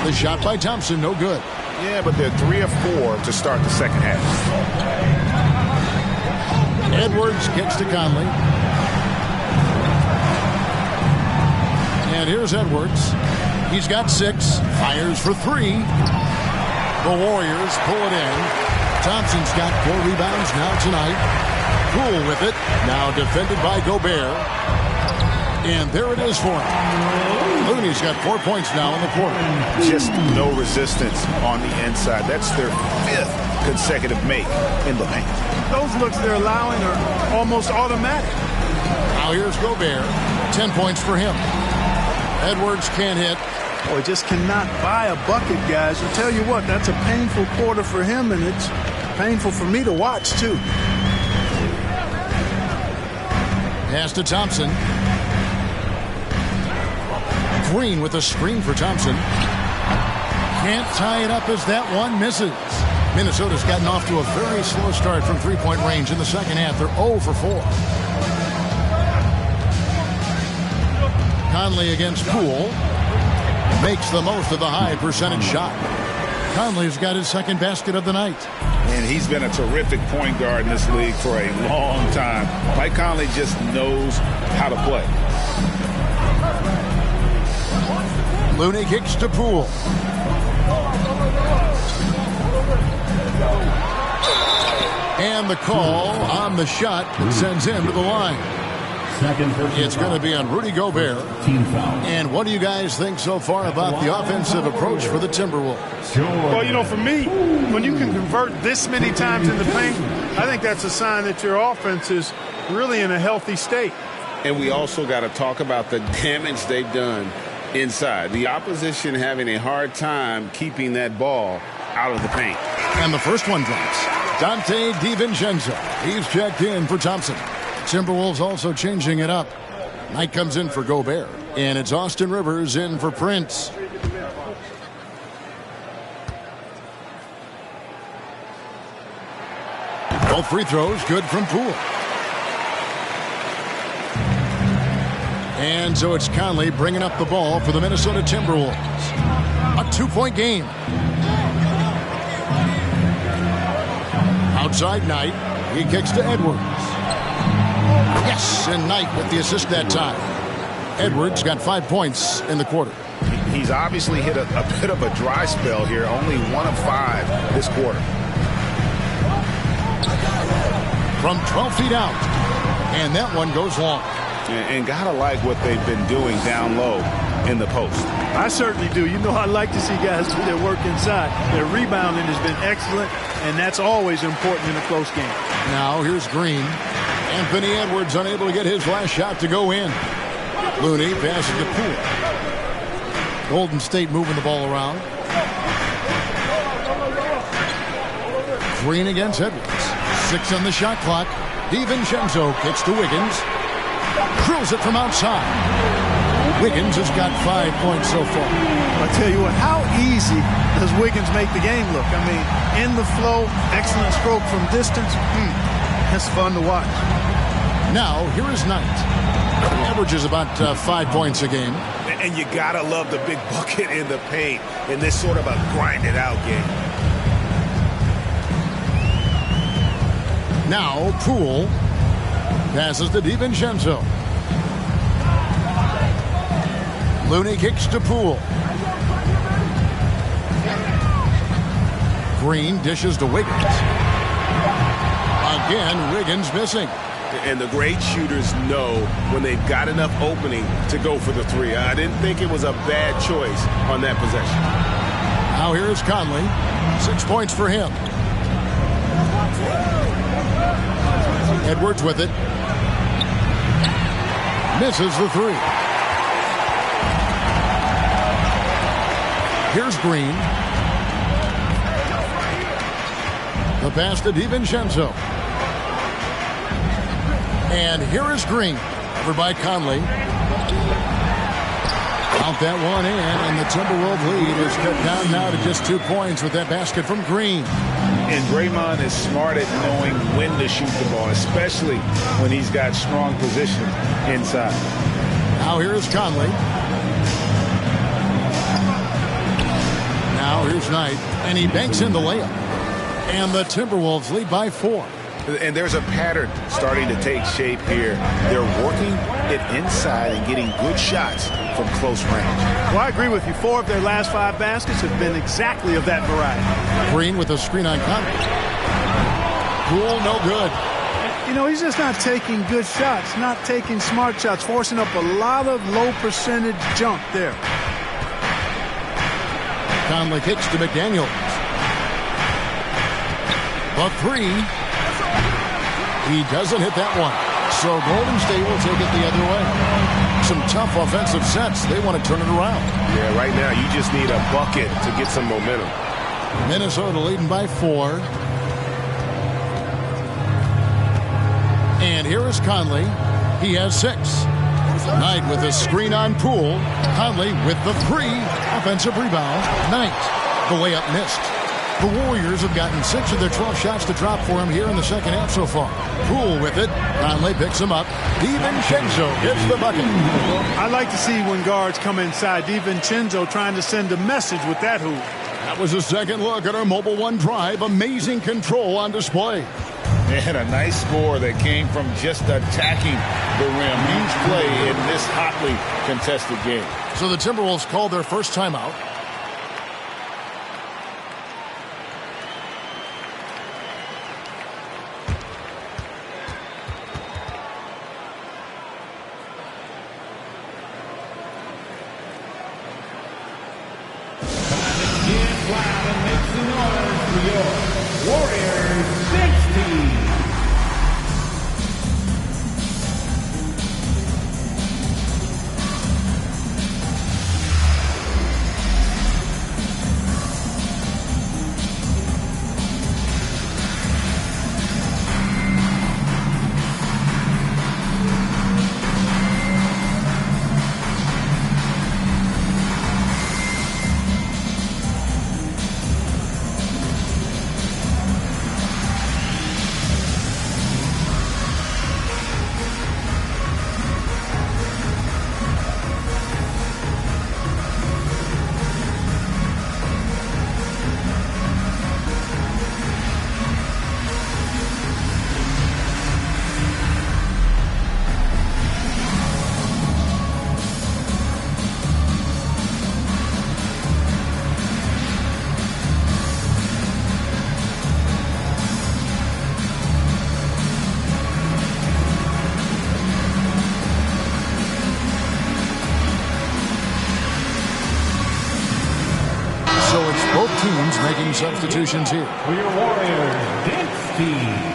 [SPEAKER 2] The shot by Thompson, no good.
[SPEAKER 4] Yeah, but they're 3 of 4 to start the second half.
[SPEAKER 2] Edwards gets to Conley. And here's Edwards. He's got 6. Fires for 3. The Warriors pull it in. Thompson's got 4 rebounds now tonight. Poole with it. Now defended by Gobert. And there it is for him. Looney's got 4 points now in the quarter.
[SPEAKER 4] Just no resistance on the inside. That's their 5th consecutive make in the paint.
[SPEAKER 5] Those looks they're allowing are almost automatic.
[SPEAKER 2] Now here's Gobert. 10 points for him. Edwards can't hit.
[SPEAKER 5] Boy, just cannot buy a bucket, guys. I'll tell you what, that's a painful quarter for him, and it's painful for me to watch, too.
[SPEAKER 2] Pass to Thompson. Green with a screen for Thompson. Can't tie it up as that one misses. Minnesota's gotten off to a very slow start from three-point range in the second half. They're 0 for 4. Conley against Poole. Makes the most of the high percentage shot. Conley's got his second basket of the night.
[SPEAKER 4] And he's been a terrific point guard in this league for a long time. Mike Conley just knows how to play.
[SPEAKER 2] Looney kicks to Poole. And the call on the shot sends him to the line. It's going to be on Rudy Gobert. And what do you guys think so far about the offensive approach for the Timberwolves?
[SPEAKER 5] Well, you know, for me, when you can convert this many times in the paint, I think that's a sign that your offense is really in a healthy state.
[SPEAKER 4] And we also got to talk about the damage they've done inside. The opposition having a hard time keeping that ball out of the paint.
[SPEAKER 2] And the first one drops. Dante DiVincenzo. He's checked in for Thompson. Timberwolves also changing it up. Knight comes in for Gobert. And it's Austin Rivers in for Prince. Both free throws good from Poole. And so it's Conley bringing up the ball for the Minnesota Timberwolves. A 2-point game. Outside Knight. He kicks to Edwards. Yes, and Knight with the assist that time. Edwards got 5 points in the quarter.
[SPEAKER 4] He's obviously hit a bit of a dry spell here. Only 1 of 5 this quarter.
[SPEAKER 2] From 12 feet out. And that one goes long.
[SPEAKER 4] And gotta like what they've been doing down low in the post.
[SPEAKER 5] I certainly do. You know, I like to see guys do their work inside. Their rebounding has been excellent, and that's always important in a close game.
[SPEAKER 2] Now here's Green. Anthony Edwards unable to get his last shot to go in. Looney passes to Poole. Golden State moving the ball around. Green against Edwards. 6 on the shot clock. DiVincenzo kicks to Wiggins. Drills it from outside. Wiggins has got 5 points so far.
[SPEAKER 5] I tell you what, how easy does Wiggins make the game look? I mean, in the flow, excellent stroke from distance. That's fun to watch.
[SPEAKER 2] Now, here is Knight. Averages about 5 points a game.
[SPEAKER 4] And you gotta love the big bucket in the paint in this sort of a grinded out game.
[SPEAKER 2] Now, Poole passes to DiVincenzo. Looney kicks to Poole. Green dishes to Wiggins. Again, Wiggins missing.
[SPEAKER 4] And the great shooters know when they've got enough opening to go for the three. I didn't think it was a bad choice on that possession.
[SPEAKER 2] Now here's Conley. 6 points for him. Edwards with it. Misses the three. Here's Green. The pass to DiVincenzo. And here is Green. Over by Conley. Count that one in, and the Timberwolves lead is cut down now to just 2 points with that basket from Green.
[SPEAKER 4] And Draymond is smart at knowing when to shoot the ball, especially when he's got strong position inside.
[SPEAKER 2] Now here's Conley. Now here's Knight, and he banks in the layup. And the Timberwolves lead by 4.
[SPEAKER 4] And there's a pattern starting to take shape here. They're working it inside and getting good shots from close range.
[SPEAKER 5] Well, I agree with you. 4 of their last 5 baskets have been exactly of that variety.
[SPEAKER 2] Green with a screen on Conley. Poole, no good.
[SPEAKER 5] You know, he's just not taking good shots, not taking smart shots, forcing up a lot of low percentage jump there.
[SPEAKER 2] Conley kicks to McDaniels. The three. He doesn't hit that one. So Golden State will take it the other way. Some tough offensive sets. They want to turn it around.
[SPEAKER 4] Yeah, right now you just need a bucket to get some momentum.
[SPEAKER 2] Minnesota leading by 4. And here is Conley. He has 6. Knight with a screen on Poole. Conley with the 3. Offensive rebound. Knight. The layup missed. The Warriors have gotten 6 of their 12 shots to drop for him here in the second half so far. Poole with it. Conley picks him up. DiVincenzo gets the bucket.
[SPEAKER 5] I like to see when guards come inside. DiVincenzo trying to send a message with that hoop.
[SPEAKER 2] That was a second look at our Mobile One drive. Amazing control on display.
[SPEAKER 10] And a nice score that came from just attacking the rim. Huge play in this hotly contested game.
[SPEAKER 2] So the Timberwolves called their first timeout.
[SPEAKER 1] Get loud and make some noise for your Warriors bench team.
[SPEAKER 2] Both teams making substitutions here.
[SPEAKER 1] For your Warriors bench team.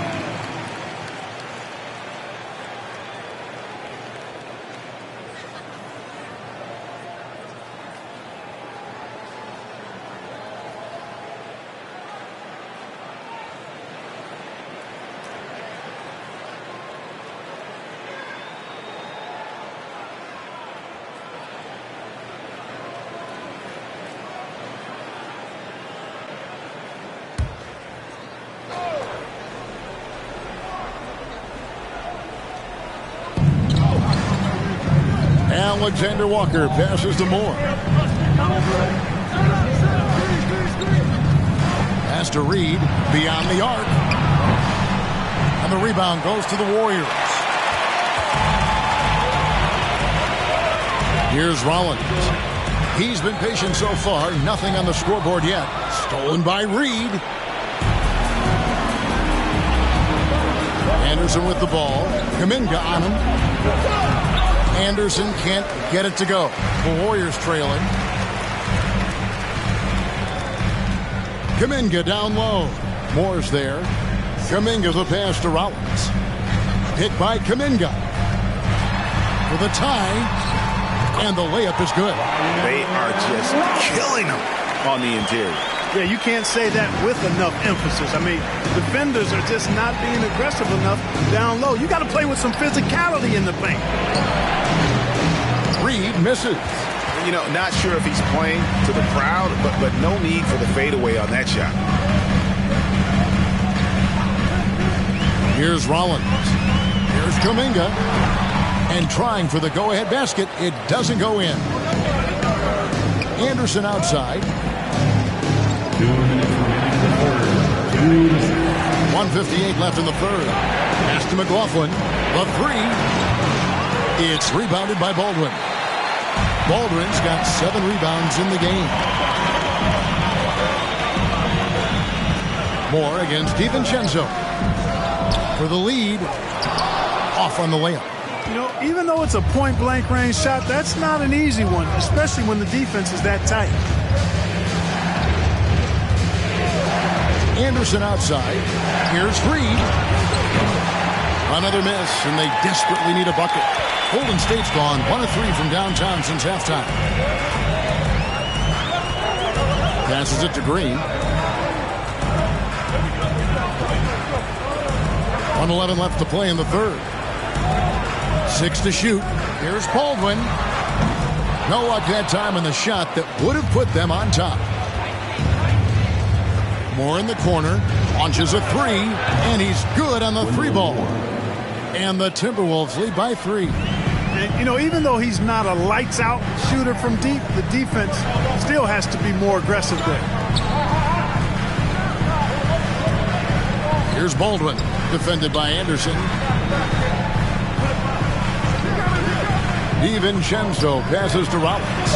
[SPEAKER 2] Alexander Walker passes to Moore. Pass to Reed beyond the arc. And the rebound goes to the Warriors. Here's Rollins. He's been patient so far. Nothing on the scoreboard yet. Stolen by Reed. Anderson with the ball. Kuminga on him. Anderson can't get it to go. The Warriors trailing. Kuminga down low. Moore's there. Kuminga the pass to Rollins. Hit by Kuminga. For the tie. And the layup is good.
[SPEAKER 10] They are just killing them on the interior.
[SPEAKER 5] Yeah, you can't say that with enough emphasis. I mean, defenders are just not being aggressive enough down low. You got to play with some physicality in the paint.
[SPEAKER 2] Reed misses.
[SPEAKER 10] You know, not sure if he's playing to the crowd, but no need for the fadeaway on that shot.
[SPEAKER 2] Here's Rollins. Here's Kuminga. And trying for the go-ahead basket. It doesn't go in. Anderson outside.
[SPEAKER 1] 2 minutes remaining in the third.
[SPEAKER 2] 1:58 left in the third. Pass to McLaughlin. The three. It's rebounded by Baldwin. Baldwin's got 7 rebounds in the game. Moore against DiVincenzo. for the lead. Off on the layup.
[SPEAKER 5] You know, even though it's a point-blank range shot, that's not an easy one, especially when the defense is that tight.
[SPEAKER 2] Anderson outside. Here's Freed. Another miss, and they desperately need a bucket. Golden State's gone 1 of 3 from downtown since halftime. Passes it to Green. 1:11 left to play in the third. 6 to shoot. Here's Baldwin. No luck that time in the shot that would have put them on top. Moore in the corner. Launches a 3, and he's good on the 3 ball. And the Timberwolves lead by 3.
[SPEAKER 5] And, you know, even though he's not a lights-out shooter from deep, the defense still has to be more aggressive there.
[SPEAKER 2] Here's Baldwin, defended by Anderson. DiVincenzo passes to Rollins.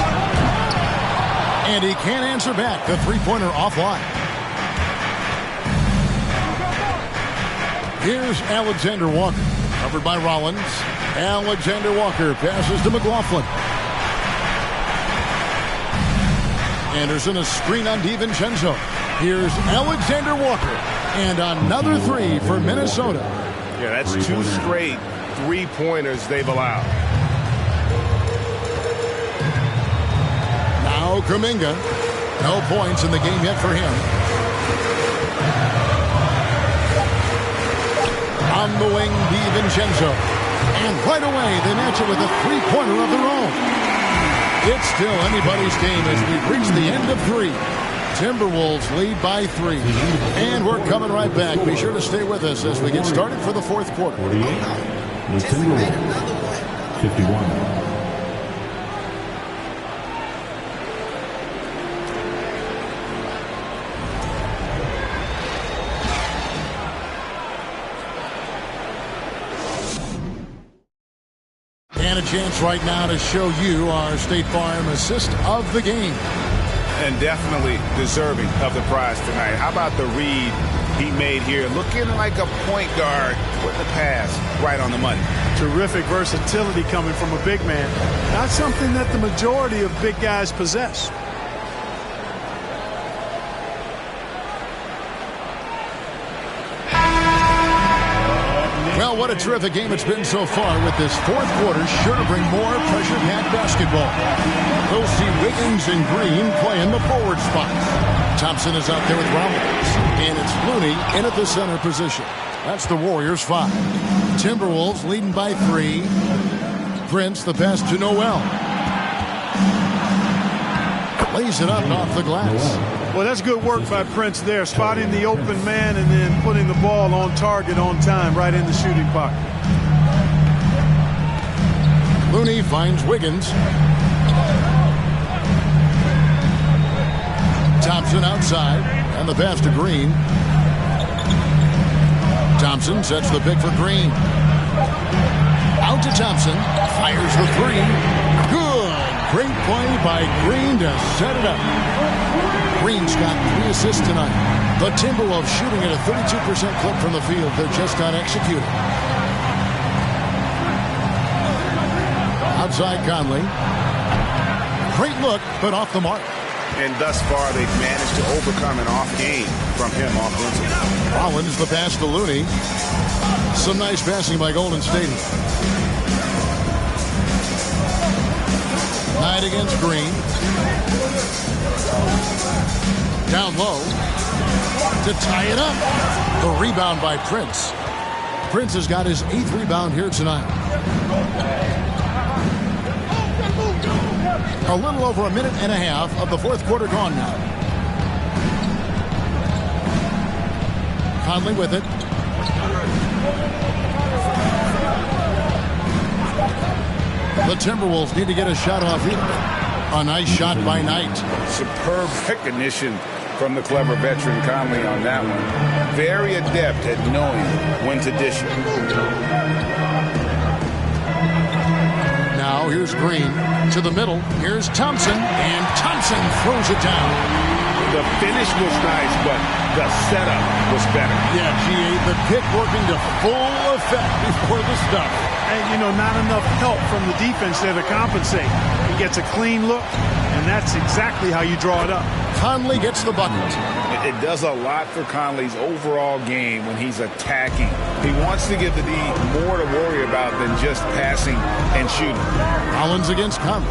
[SPEAKER 2] And he can't answer back. The three-pointer offline. Here's Alexander Walker, covered by Rollins. Alexander Walker passes to McLaughlin. Anderson, a screen on DiVincenzo. Here's Alexander Walker. And another 3 for Minnesota.
[SPEAKER 4] Yeah, that's 2 straight three-pointers they've allowed.
[SPEAKER 2] Now Kuminga. No points in the game yet for him. On the wing, DiVincenzo. And right away, they match it with a three-pointer of their own. It's still anybody's game as we reach the end of 3. Timberwolves lead by 3. And we're coming right back. Be sure to stay with us as we get started for the fourth quarter.
[SPEAKER 1] 48. The Timberwolves. 51.
[SPEAKER 2] And a chance right now to show you our State Farm assist of the game.
[SPEAKER 4] And definitely deserving of the prize tonight. How about the read he made here? Looking like a point guard with the pass right on the money.
[SPEAKER 5] Terrific versatility coming from a big man. Not something that the majority of big guys possess.
[SPEAKER 2] Well, what a terrific game it's been so far with this fourth quarter. Sure to bring more pressure-packed basketball. We'll see Wiggins and Green playing the forward spots. Thompson is out there with Rollins. And it's Looney in at the center position. That's the Warriors 5. Timberwolves leading by 3. Prince, the pass to Noel. Lays it up off the glass.
[SPEAKER 5] Well, that's good work by Prince there, spotting the open man and then putting the ball on target on time right in the shooting pocket.
[SPEAKER 2] Looney finds Wiggins. Thompson outside, and the pass to Green. Thompson sets the pick for Green. Out to Thompson, fires the 3. Good! Great play by Green to set it up. Green's got 3 assists tonight. The Timberwolves shooting at a 32% clip from the field. They're just not executing. Outside Conley. Great look, but off the mark.
[SPEAKER 4] And thus far, they've managed to overcome an off game from him offensively.
[SPEAKER 2] Rollins, the pass to Looney. Some nice passing by Golden State. Knight against Green. Down low to tie it up. The rebound by Prince. Prince has got his 8th rebound here tonight. A little over a minute and a half of the fourth quarter gone now. Conley with it. The Timberwolves need to get a shot off here. A nice shot by Knight.
[SPEAKER 4] Superb recognition from the clever veteran Conley on that one. Very adept at knowing when to dish it.
[SPEAKER 2] Now here's Green to the middle. Here's Thompson, and Thompson throws it down.
[SPEAKER 10] The finish was nice, but the setup was better.
[SPEAKER 2] Yeah, G8, the pick working to full effect before the stuff.
[SPEAKER 5] And, not enough help from the defense there to compensate. He gets a clean look, and that's exactly how you draw it up.
[SPEAKER 2] Conley gets the bucket.
[SPEAKER 10] It does a lot for Conley's overall game when he's attacking. He wants to give the D more to worry about than just passing and shooting.
[SPEAKER 2] Rollins against Conley.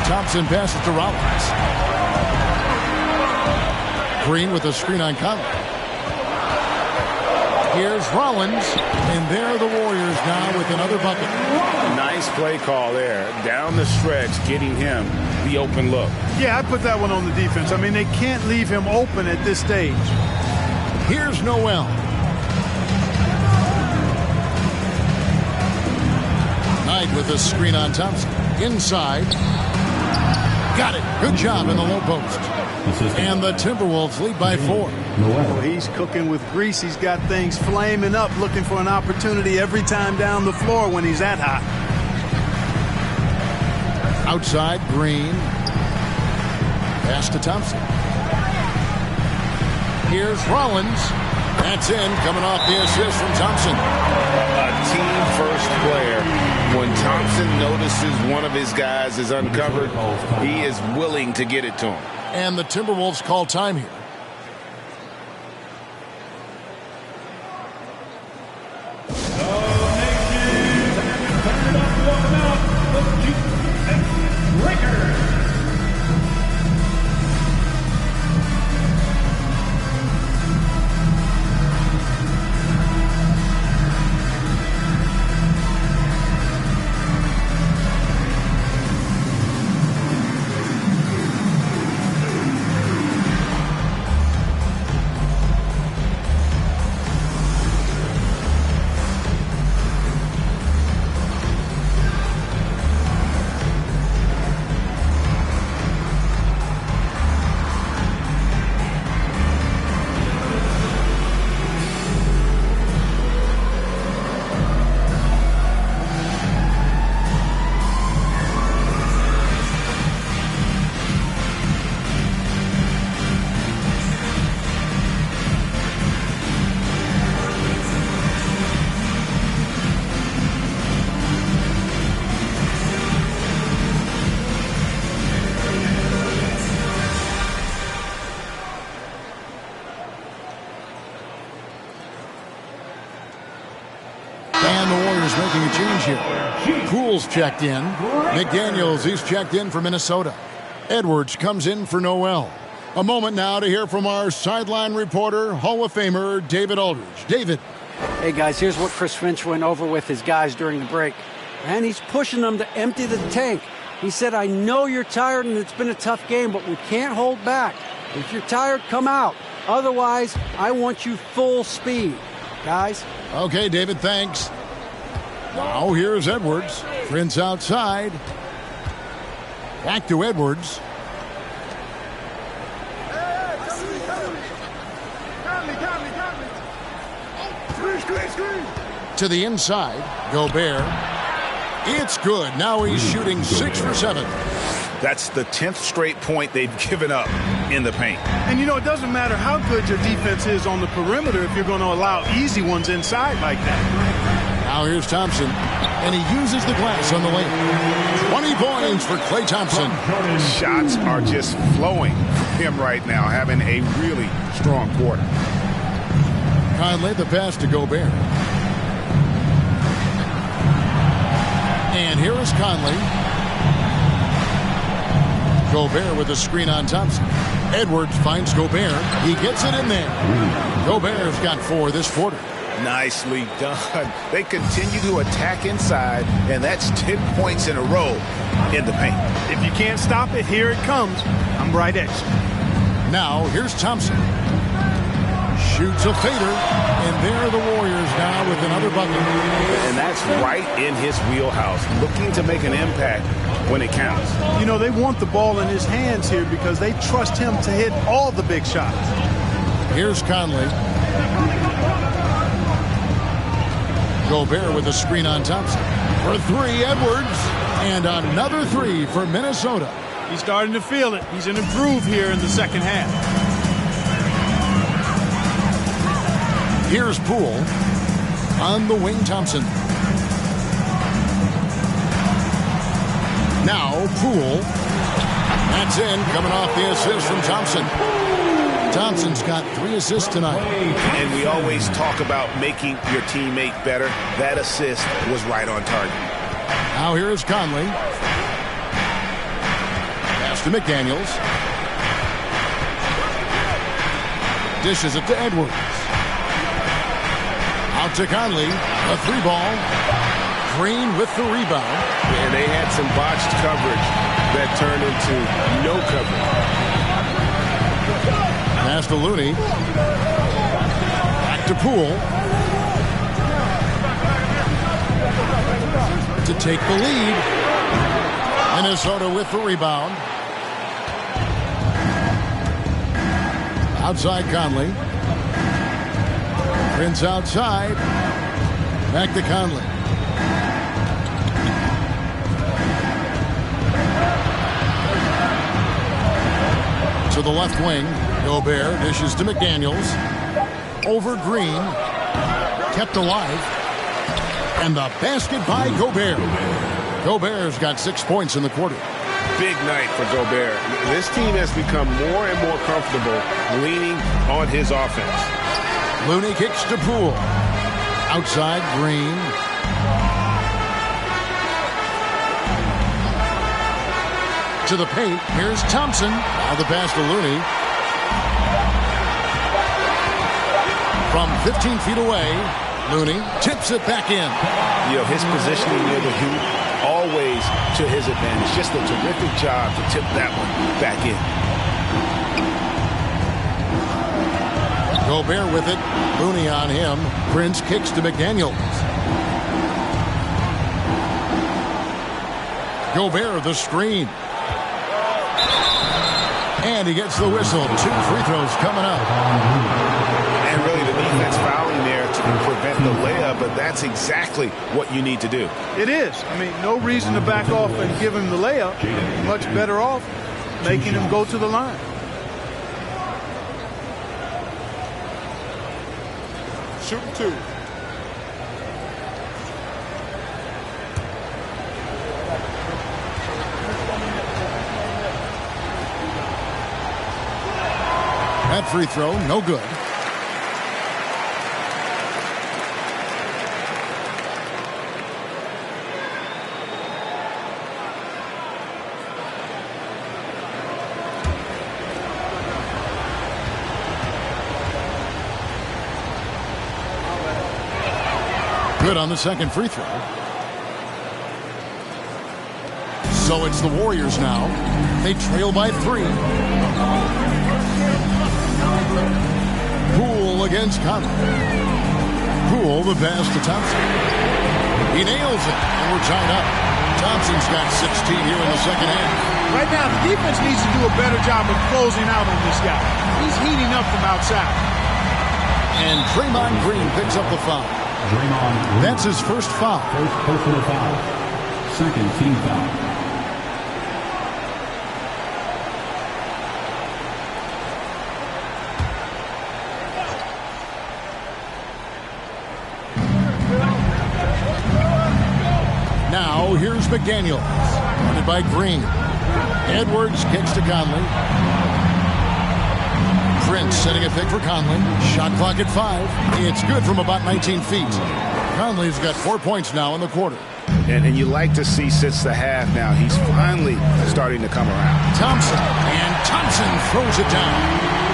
[SPEAKER 2] Thompson passes to Rollins. Green with a screen on Conley. Here's Rollins, and there are the Warriors now with another bucket.
[SPEAKER 10] Nice play call there. Down the stretch, getting him the open look.
[SPEAKER 5] Yeah, I put that one on the defense. I mean, they can't leave him open at this stage.
[SPEAKER 2] Here's Noel. Knight with a screen on Thompson. Inside. Got it. Good job in the low post. And the Timberwolves lead by 4.
[SPEAKER 5] Well, he's cooking with grease. He's got things flaming up, looking for an opportunity every time down the floor when he's that hot.
[SPEAKER 2] Outside, Green. Pass to Thompson. Here's Rollins. That's in, coming off the assist from Thompson.
[SPEAKER 10] A team-first player. When Thompson notices one of his guys is uncovered, he is willing to get it to him.
[SPEAKER 2] And the Timberwolves call time here. Making a change here. Poole's checked in. McDaniels, he's checked in for Minnesota. Edwards comes in for Noel. A moment now to hear from our sideline reporter, Hall of Famer David Aldridge. David.
[SPEAKER 3] Hey, guys, here's what Chris Finch went over with his guys during the break. And he's pushing them to empty the tank. He said, I know you're tired and it's been a tough game, but we can't hold back. If you're tired, come out. Otherwise, I want you full speed. Guys?
[SPEAKER 2] Okay, David, thanks. Now here's Edwards. Prince outside. Back to Edwards. To the inside. Gobert. It's good. Now he's shooting 6 for 7.
[SPEAKER 10] That's the 10th straight point they've given up in the paint.
[SPEAKER 5] And, it doesn't matter how good your defense is on the perimeter if you're going to allow easy ones inside like that.
[SPEAKER 2] Now here's Thompson, and he uses the glass on the lane. 20 points for Klay Thompson.
[SPEAKER 10] Shots are just flowing from him right now, having a really strong quarter.
[SPEAKER 2] Conley, the pass to Gobert. And here is Conley. Gobert with a screen on Thompson. Edwards finds Gobert. He gets it in there. Gobert's got 4 this quarter.
[SPEAKER 10] Nicely done. They continue to attack inside, and that's 10 points in a row in the paint.
[SPEAKER 5] If you can't stop it, here it comes. I'm right at you.
[SPEAKER 2] Now, here's Thompson. Shoots a fader, and there are the Warriors now with another bucket.
[SPEAKER 10] And that's right in his wheelhouse, looking to make an impact when it counts.
[SPEAKER 5] They want the ball in his hands here because they trust him to hit all the big shots.
[SPEAKER 2] Here's Conley. Gobert with a screen on Thompson. For 3, Edwards. And another three for Minnesota.
[SPEAKER 5] He's starting to feel it. He's in a groove here in the second half.
[SPEAKER 2] Here's Poole. On the wing, Thompson. Now Poole. That's in, coming off the assist from Thompson. Thompson's got 3 assists tonight.
[SPEAKER 4] And we always talk about making your teammate better. That assist was right on target.
[SPEAKER 2] Now here is Conley. Pass to McDaniels. Dishes it to Edwards. Out to Conley. A 3-ball. Green with the rebound.
[SPEAKER 4] And they had some botched coverage that turned into no coverage.
[SPEAKER 2] Pass to Looney. Back to Poole. To take the lead. Minnesota with the rebound. Outside Conley. Prince outside. Back to Conley. To the left wing. Gobert dishes to McDaniels. Over Green. Kept alive. And the basket by Gobert. Gobert's got 6 points in the quarter.
[SPEAKER 4] Big night for Gobert. This team has become more and more comfortable leaning on his offense.
[SPEAKER 2] Looney kicks to Poole. Outside Green. To the paint. Here's Thompson. Now the pass to Looney. From 15 feet away, Looney tips it back in.
[SPEAKER 4] You know, his positioning near the hoop, always to his advantage. Just a terrific job to tip that one back in.
[SPEAKER 2] Gobert with it. Looney on him. Prince kicks to McDaniels. Gobert the screen. And he gets the whistle. 2 free throws coming up.
[SPEAKER 4] And really the defense fouling there to prevent the layup, but that's exactly what you need to do.
[SPEAKER 5] It is. I mean, no reason to back off and give him the layup. Much better off making him go to the line.
[SPEAKER 6] Shooting 2.
[SPEAKER 2] That free throw, no good. Good on the second free throw. So it's the Warriors now. They trail by 3. Poole against Conley. Poole the pass to Thompson. He nails it, and we're tied up. Thompson's got 16 here in the second half.
[SPEAKER 5] Right now, the defense needs to do a better job of closing out on this guy. He's heating up from outside.
[SPEAKER 2] And Draymond Green picks up the foul. That's his first foul.
[SPEAKER 1] First personal foul. Second team foul.
[SPEAKER 2] Now here's McDaniels. Guarded by Green. Edwards kicks to Conley. Prince setting a pick for Conley. Shot clock at 5. It's good from about 19 feet. Conley's got 4 points now in the quarter.
[SPEAKER 4] And you like to see since the half now, he's finally starting to come around.
[SPEAKER 2] Thompson. And Thompson throws it down.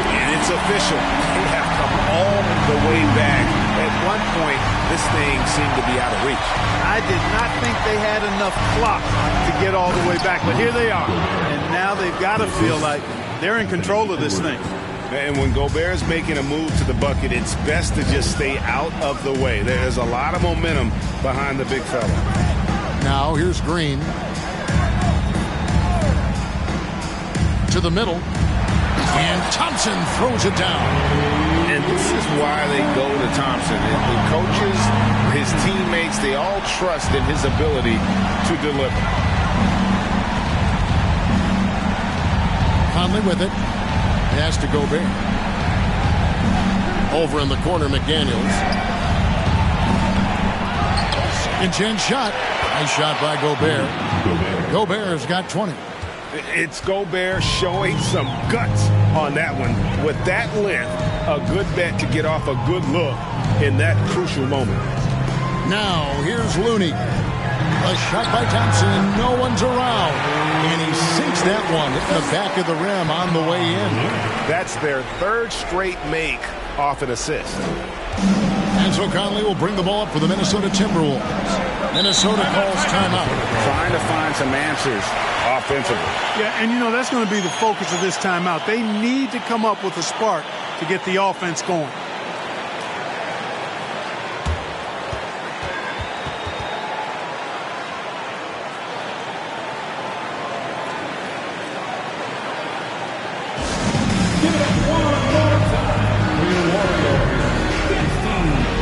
[SPEAKER 4] And it's official. They have come all the way back. At one point, this thing seemed to be out of reach.
[SPEAKER 5] I did not think they had enough clock to get all the way back, but here they are. And now they've got to feel like they're in control of this thing.
[SPEAKER 4] And when Gobert's making a move to the bucket, it's best to just stay out of the way. There's a lot of momentum behind the big fella.
[SPEAKER 2] Now here's Green. To the middle. And Thompson throws it down.
[SPEAKER 4] And this is why they go to Thompson. The coaches, his teammates, they all trust in his ability to deliver.
[SPEAKER 2] Conley with it. Pass to Gobert. Over in the corner, McDaniels. Second-chance shot. Nice shot by Gobert. Gobert's got 20.
[SPEAKER 4] It's Gobert showing some guts on that one. With that length, a good bet to get off a good look in that crucial moment.
[SPEAKER 2] Now, here's Looney. A shot by Thompson, and no one's around. And he sinks that one in the back of the rim on the way in.
[SPEAKER 4] That's their third straight make off an assist.
[SPEAKER 2] And so Conley will bring the ball up for the Minnesota Timberwolves. Minnesota calls timeout.
[SPEAKER 4] Trying to find some answers offensively.
[SPEAKER 5] Yeah, and you know, that's going to be the focus of this timeout. They need to come up with a spark to get the offense going.
[SPEAKER 1] Give it up one more time for your Warriors. 16.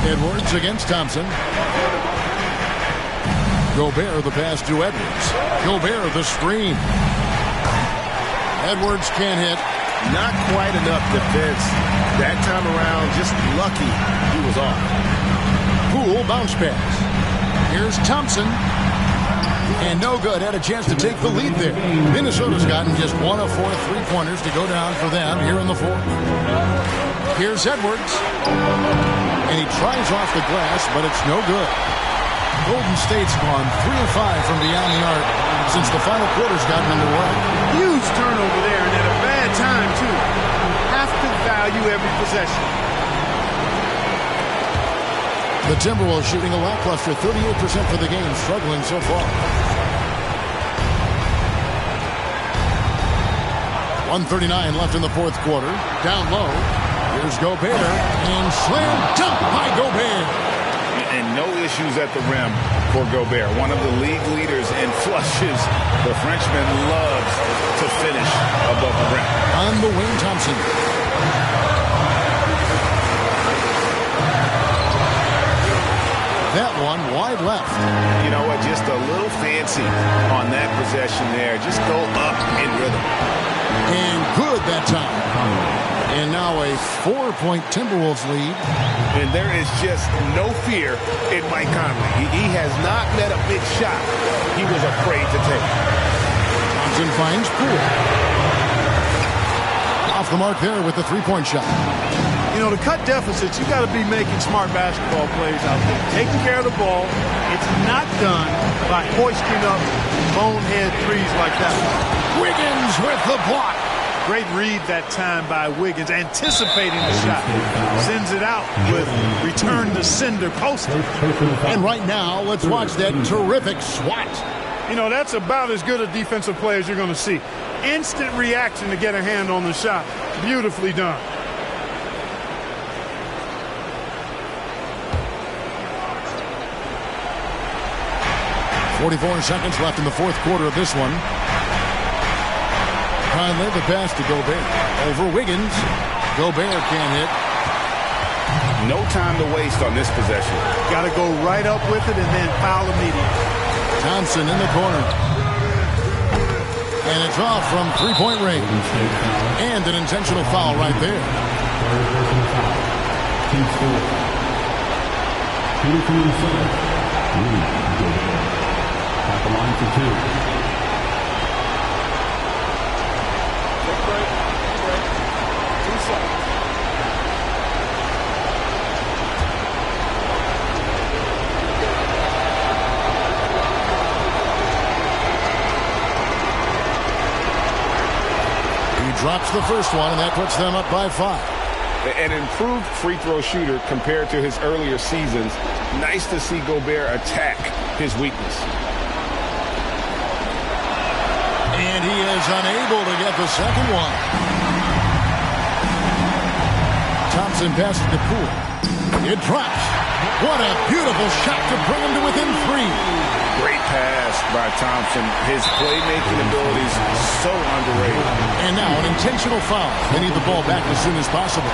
[SPEAKER 2] Edwards against Thompson. Gobert the pass to Edwards. Gobert the screen. Edwards can't hit.
[SPEAKER 11] Not quite enough defense that time around. Just lucky he was off.
[SPEAKER 2] Poole bounce pass. Here's Thompson. And no good. Had a chance to take the lead there. Minnesota's gotten just one of 4 3-pointers to go down for them here in the fourth. Here's Edwards. And he tries off the glass, but it's no good. Golden State's gone 3 of 5 from beyond the arc since the final quarter's gotten underway.
[SPEAKER 5] Huge turnover there, and at a bad time, too. You have to value every possession.
[SPEAKER 2] The Timberwolves shooting a lackluster 38% for the game, struggling so far. 1:39 left in the fourth quarter. Down low. Here's Gobert. And slam dunk by Gobert.
[SPEAKER 4] And no issues at the rim for Gobert. One of the league leaders in flushes. The Frenchman loves to finish above the rim.
[SPEAKER 2] On the wing, Thompson. That one wide left.
[SPEAKER 4] You know what? Just a little fancy on that possession there. Just go up in rhythm.
[SPEAKER 2] And good that time. And now a 4-point Timberwolves lead.
[SPEAKER 4] And there is just no fear in Mike Conley. He has not met a big shot he was afraid to take.
[SPEAKER 2] Thompson finds Poole. Off the mark there with the 3-point shot.
[SPEAKER 5] You know, to cut deficits, you got to be making smart basketball plays out there. Taking care of the ball. It's not done by hoisting up bonehead threes like that.
[SPEAKER 2] Wiggins with the block.
[SPEAKER 5] Great read that time by Wiggins, anticipating the shot. Sends it out with return to sender post.
[SPEAKER 2] And right now, let's watch that terrific swat.
[SPEAKER 5] You know, that's about as good a defensive play as you're going to see. Instant reaction to get a hand on the shot. Beautifully done.
[SPEAKER 2] .44 seconds left in the fourth quarter of this one. Conley, the pass to Gobert. Over Wiggins. Gobert can't hit.
[SPEAKER 10] No time to waste on this possession.
[SPEAKER 5] Got to go right up with it and then foul immediately. Thompson in the corner.
[SPEAKER 2] And it's off from three-point range. And an intentional foul right there.
[SPEAKER 1] Team score. 22-7. At the line for two.
[SPEAKER 6] Break. 2 seconds.
[SPEAKER 2] He drops the first one, and that puts them up by 5.
[SPEAKER 4] An improved free throw shooter compared to his earlier seasons. Nice to see Gobert attack his weakness.
[SPEAKER 2] And he is unable to get the second one. Thompson passes to Poole. It drops. What a beautiful shot to bring him to within 3.
[SPEAKER 4] Great pass by Thompson. His playmaking abilities so underrated.
[SPEAKER 2] And now an intentional foul. They need the ball back as soon as possible.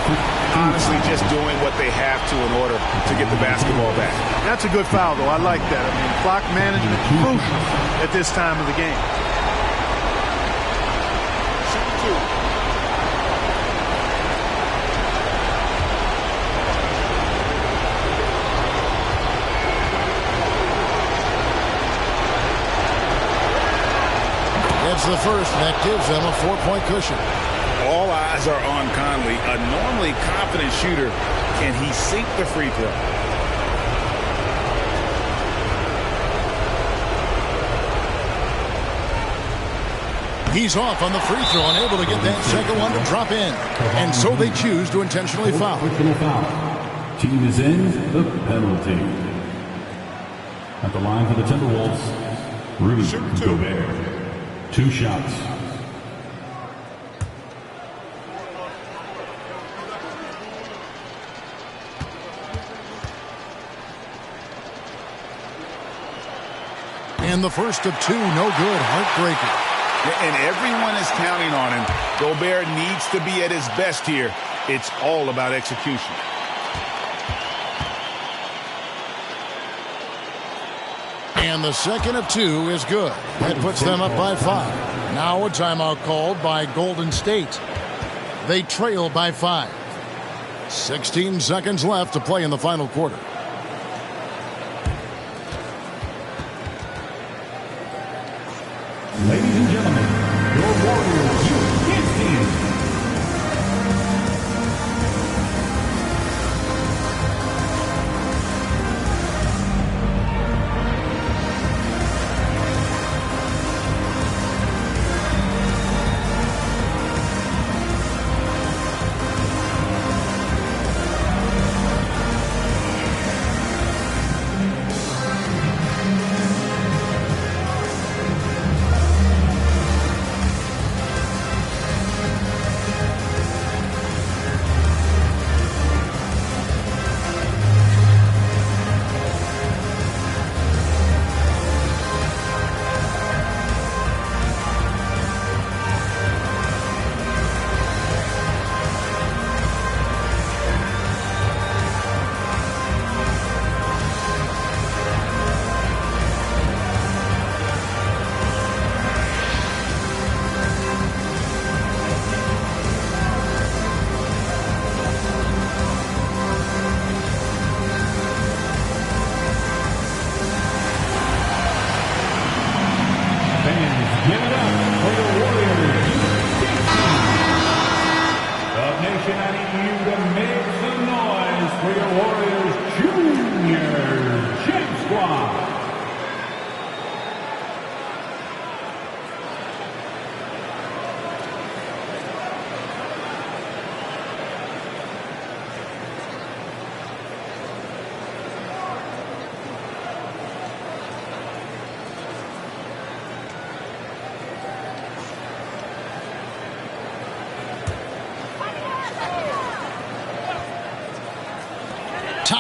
[SPEAKER 4] Honestly, just doing what they have to in order to get the basketball back.
[SPEAKER 5] That's a good foul, though. I like that. I mean, clock management crucial at this time of the game.
[SPEAKER 2] That's the first, and that gives them a 4-point cushion.
[SPEAKER 10] All eyes are on Conley, a normally confident shooter. Can he sink the free throw?
[SPEAKER 2] He's off on the free throw, unable to get that second one to drop in. And so they choose to intentionally foul.
[SPEAKER 1] Team is in the penalty. At the line for the Timberwolves, Rudy Gobert. 2 shots.
[SPEAKER 2] And the first of 2, no good, heartbreaker.
[SPEAKER 10] And everyone is counting on him. Gobert needs to be at his best here. It's all about execution.
[SPEAKER 2] And the second of 2 is good. That puts them up by 5. Now a timeout called by Golden State. They trail by 5. 16 seconds left to play in the final quarter.
[SPEAKER 1] Ladies and gentlemen, your Warriors youth team.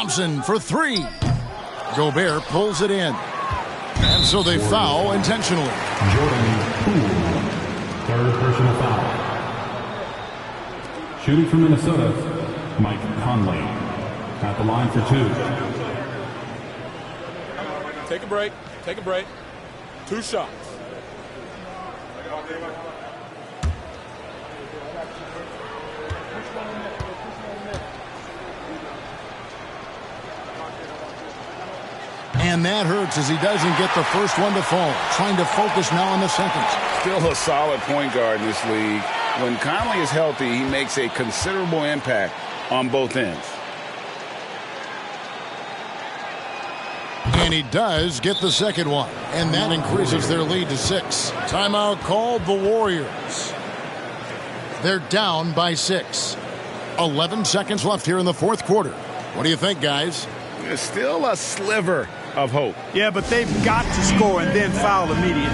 [SPEAKER 2] Thompson for three. Gobert pulls it in. And so they foul intentionally.
[SPEAKER 1] Jordan Poole, third personal foul. Shooting from Minnesota, Mike Conley. At the line for two.
[SPEAKER 6] Take a break. Take a break. 2 shots.
[SPEAKER 2] And that hurts as he doesn't get the first one to fall. Trying to focus now on the second.
[SPEAKER 10] Still a solid point guard in this league. When Conley is healthy, he makes a considerable impact on both ends.
[SPEAKER 2] And he does get the second one. And that increases their lead to 6. Timeout called the Warriors. They're down by 6. 11 seconds left here in the fourth quarter. What do you think, guys?
[SPEAKER 10] There's still a sliver of hope.
[SPEAKER 5] Yeah, but they've got to score and then foul immediately.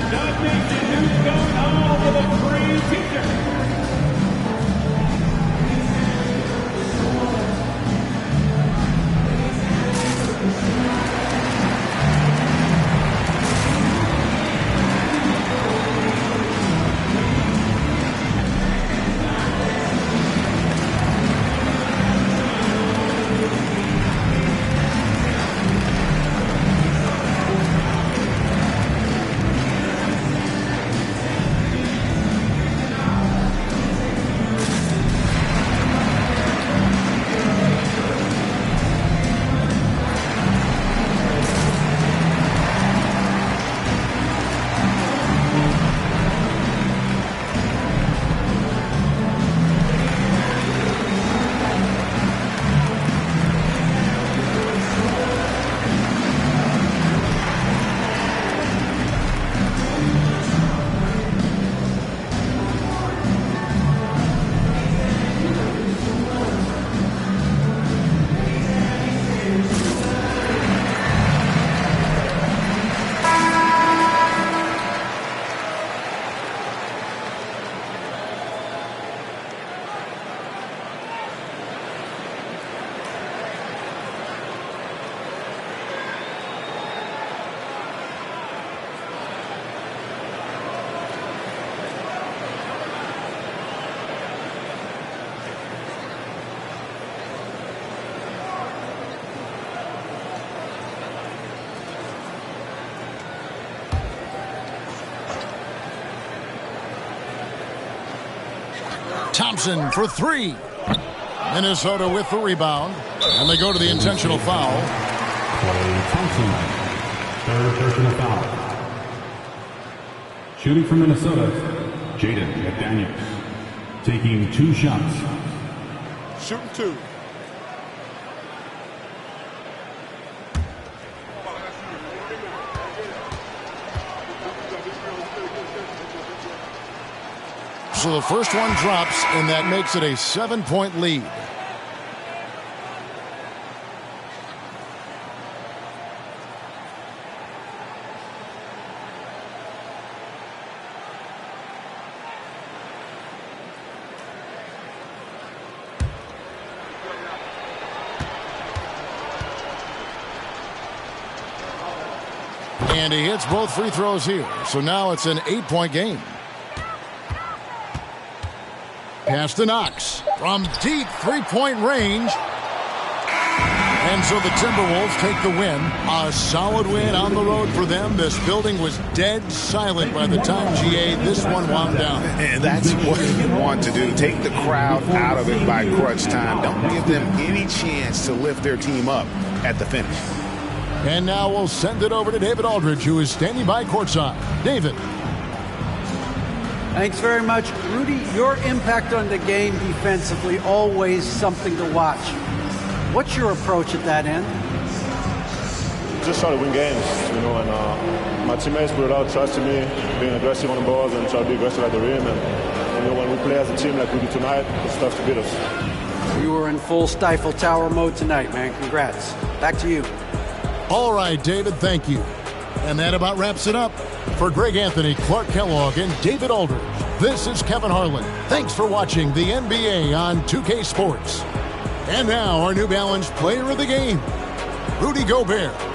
[SPEAKER 2] Thompson for three. Minnesota with the rebound. And they go to the intentional foul.
[SPEAKER 1] Klay Thompson, third personal foul. Shooting from Minnesota, Jaden McDaniels. Taking 2 shots.
[SPEAKER 6] Shooting 2.
[SPEAKER 2] So the first one drops, and that makes it a 7-point lead. And he hits both free throws here. So now it's an 8-point game. Pass to Knox from deep three-point range. And so the Timberwolves take the win. A solid win on the road for them. This building was dead silent by the time, GA, this one wound down.
[SPEAKER 10] And that's what you want to do. Take the crowd out of it by crunch time. Don't give them any chance to lift their team up at the finish.
[SPEAKER 2] And now we'll send it over to David Aldridge, who is standing by courtside. David.
[SPEAKER 3] Thanks very much. Rudy, your impact on the game defensively, always something to watch. What's your approach at that end?
[SPEAKER 12] Just try to win games, you know, and my teammates put it out, trusting me, being aggressive on the balls and try to be aggressive at the rim. And, you know, when we play as a team like we do tonight, it's tough to beat us.
[SPEAKER 3] You were in full Stifle Tower mode tonight, man. Congrats. Back to you.
[SPEAKER 2] All right, David, thank you. And that about wraps it up. For Greg Anthony, Clark Kellogg, and David Aldridge, this is Kevin Harlan. Thanks for watching the NBA on 2K Sports. And now our New Balance Player of the Game, Rudy Gobert.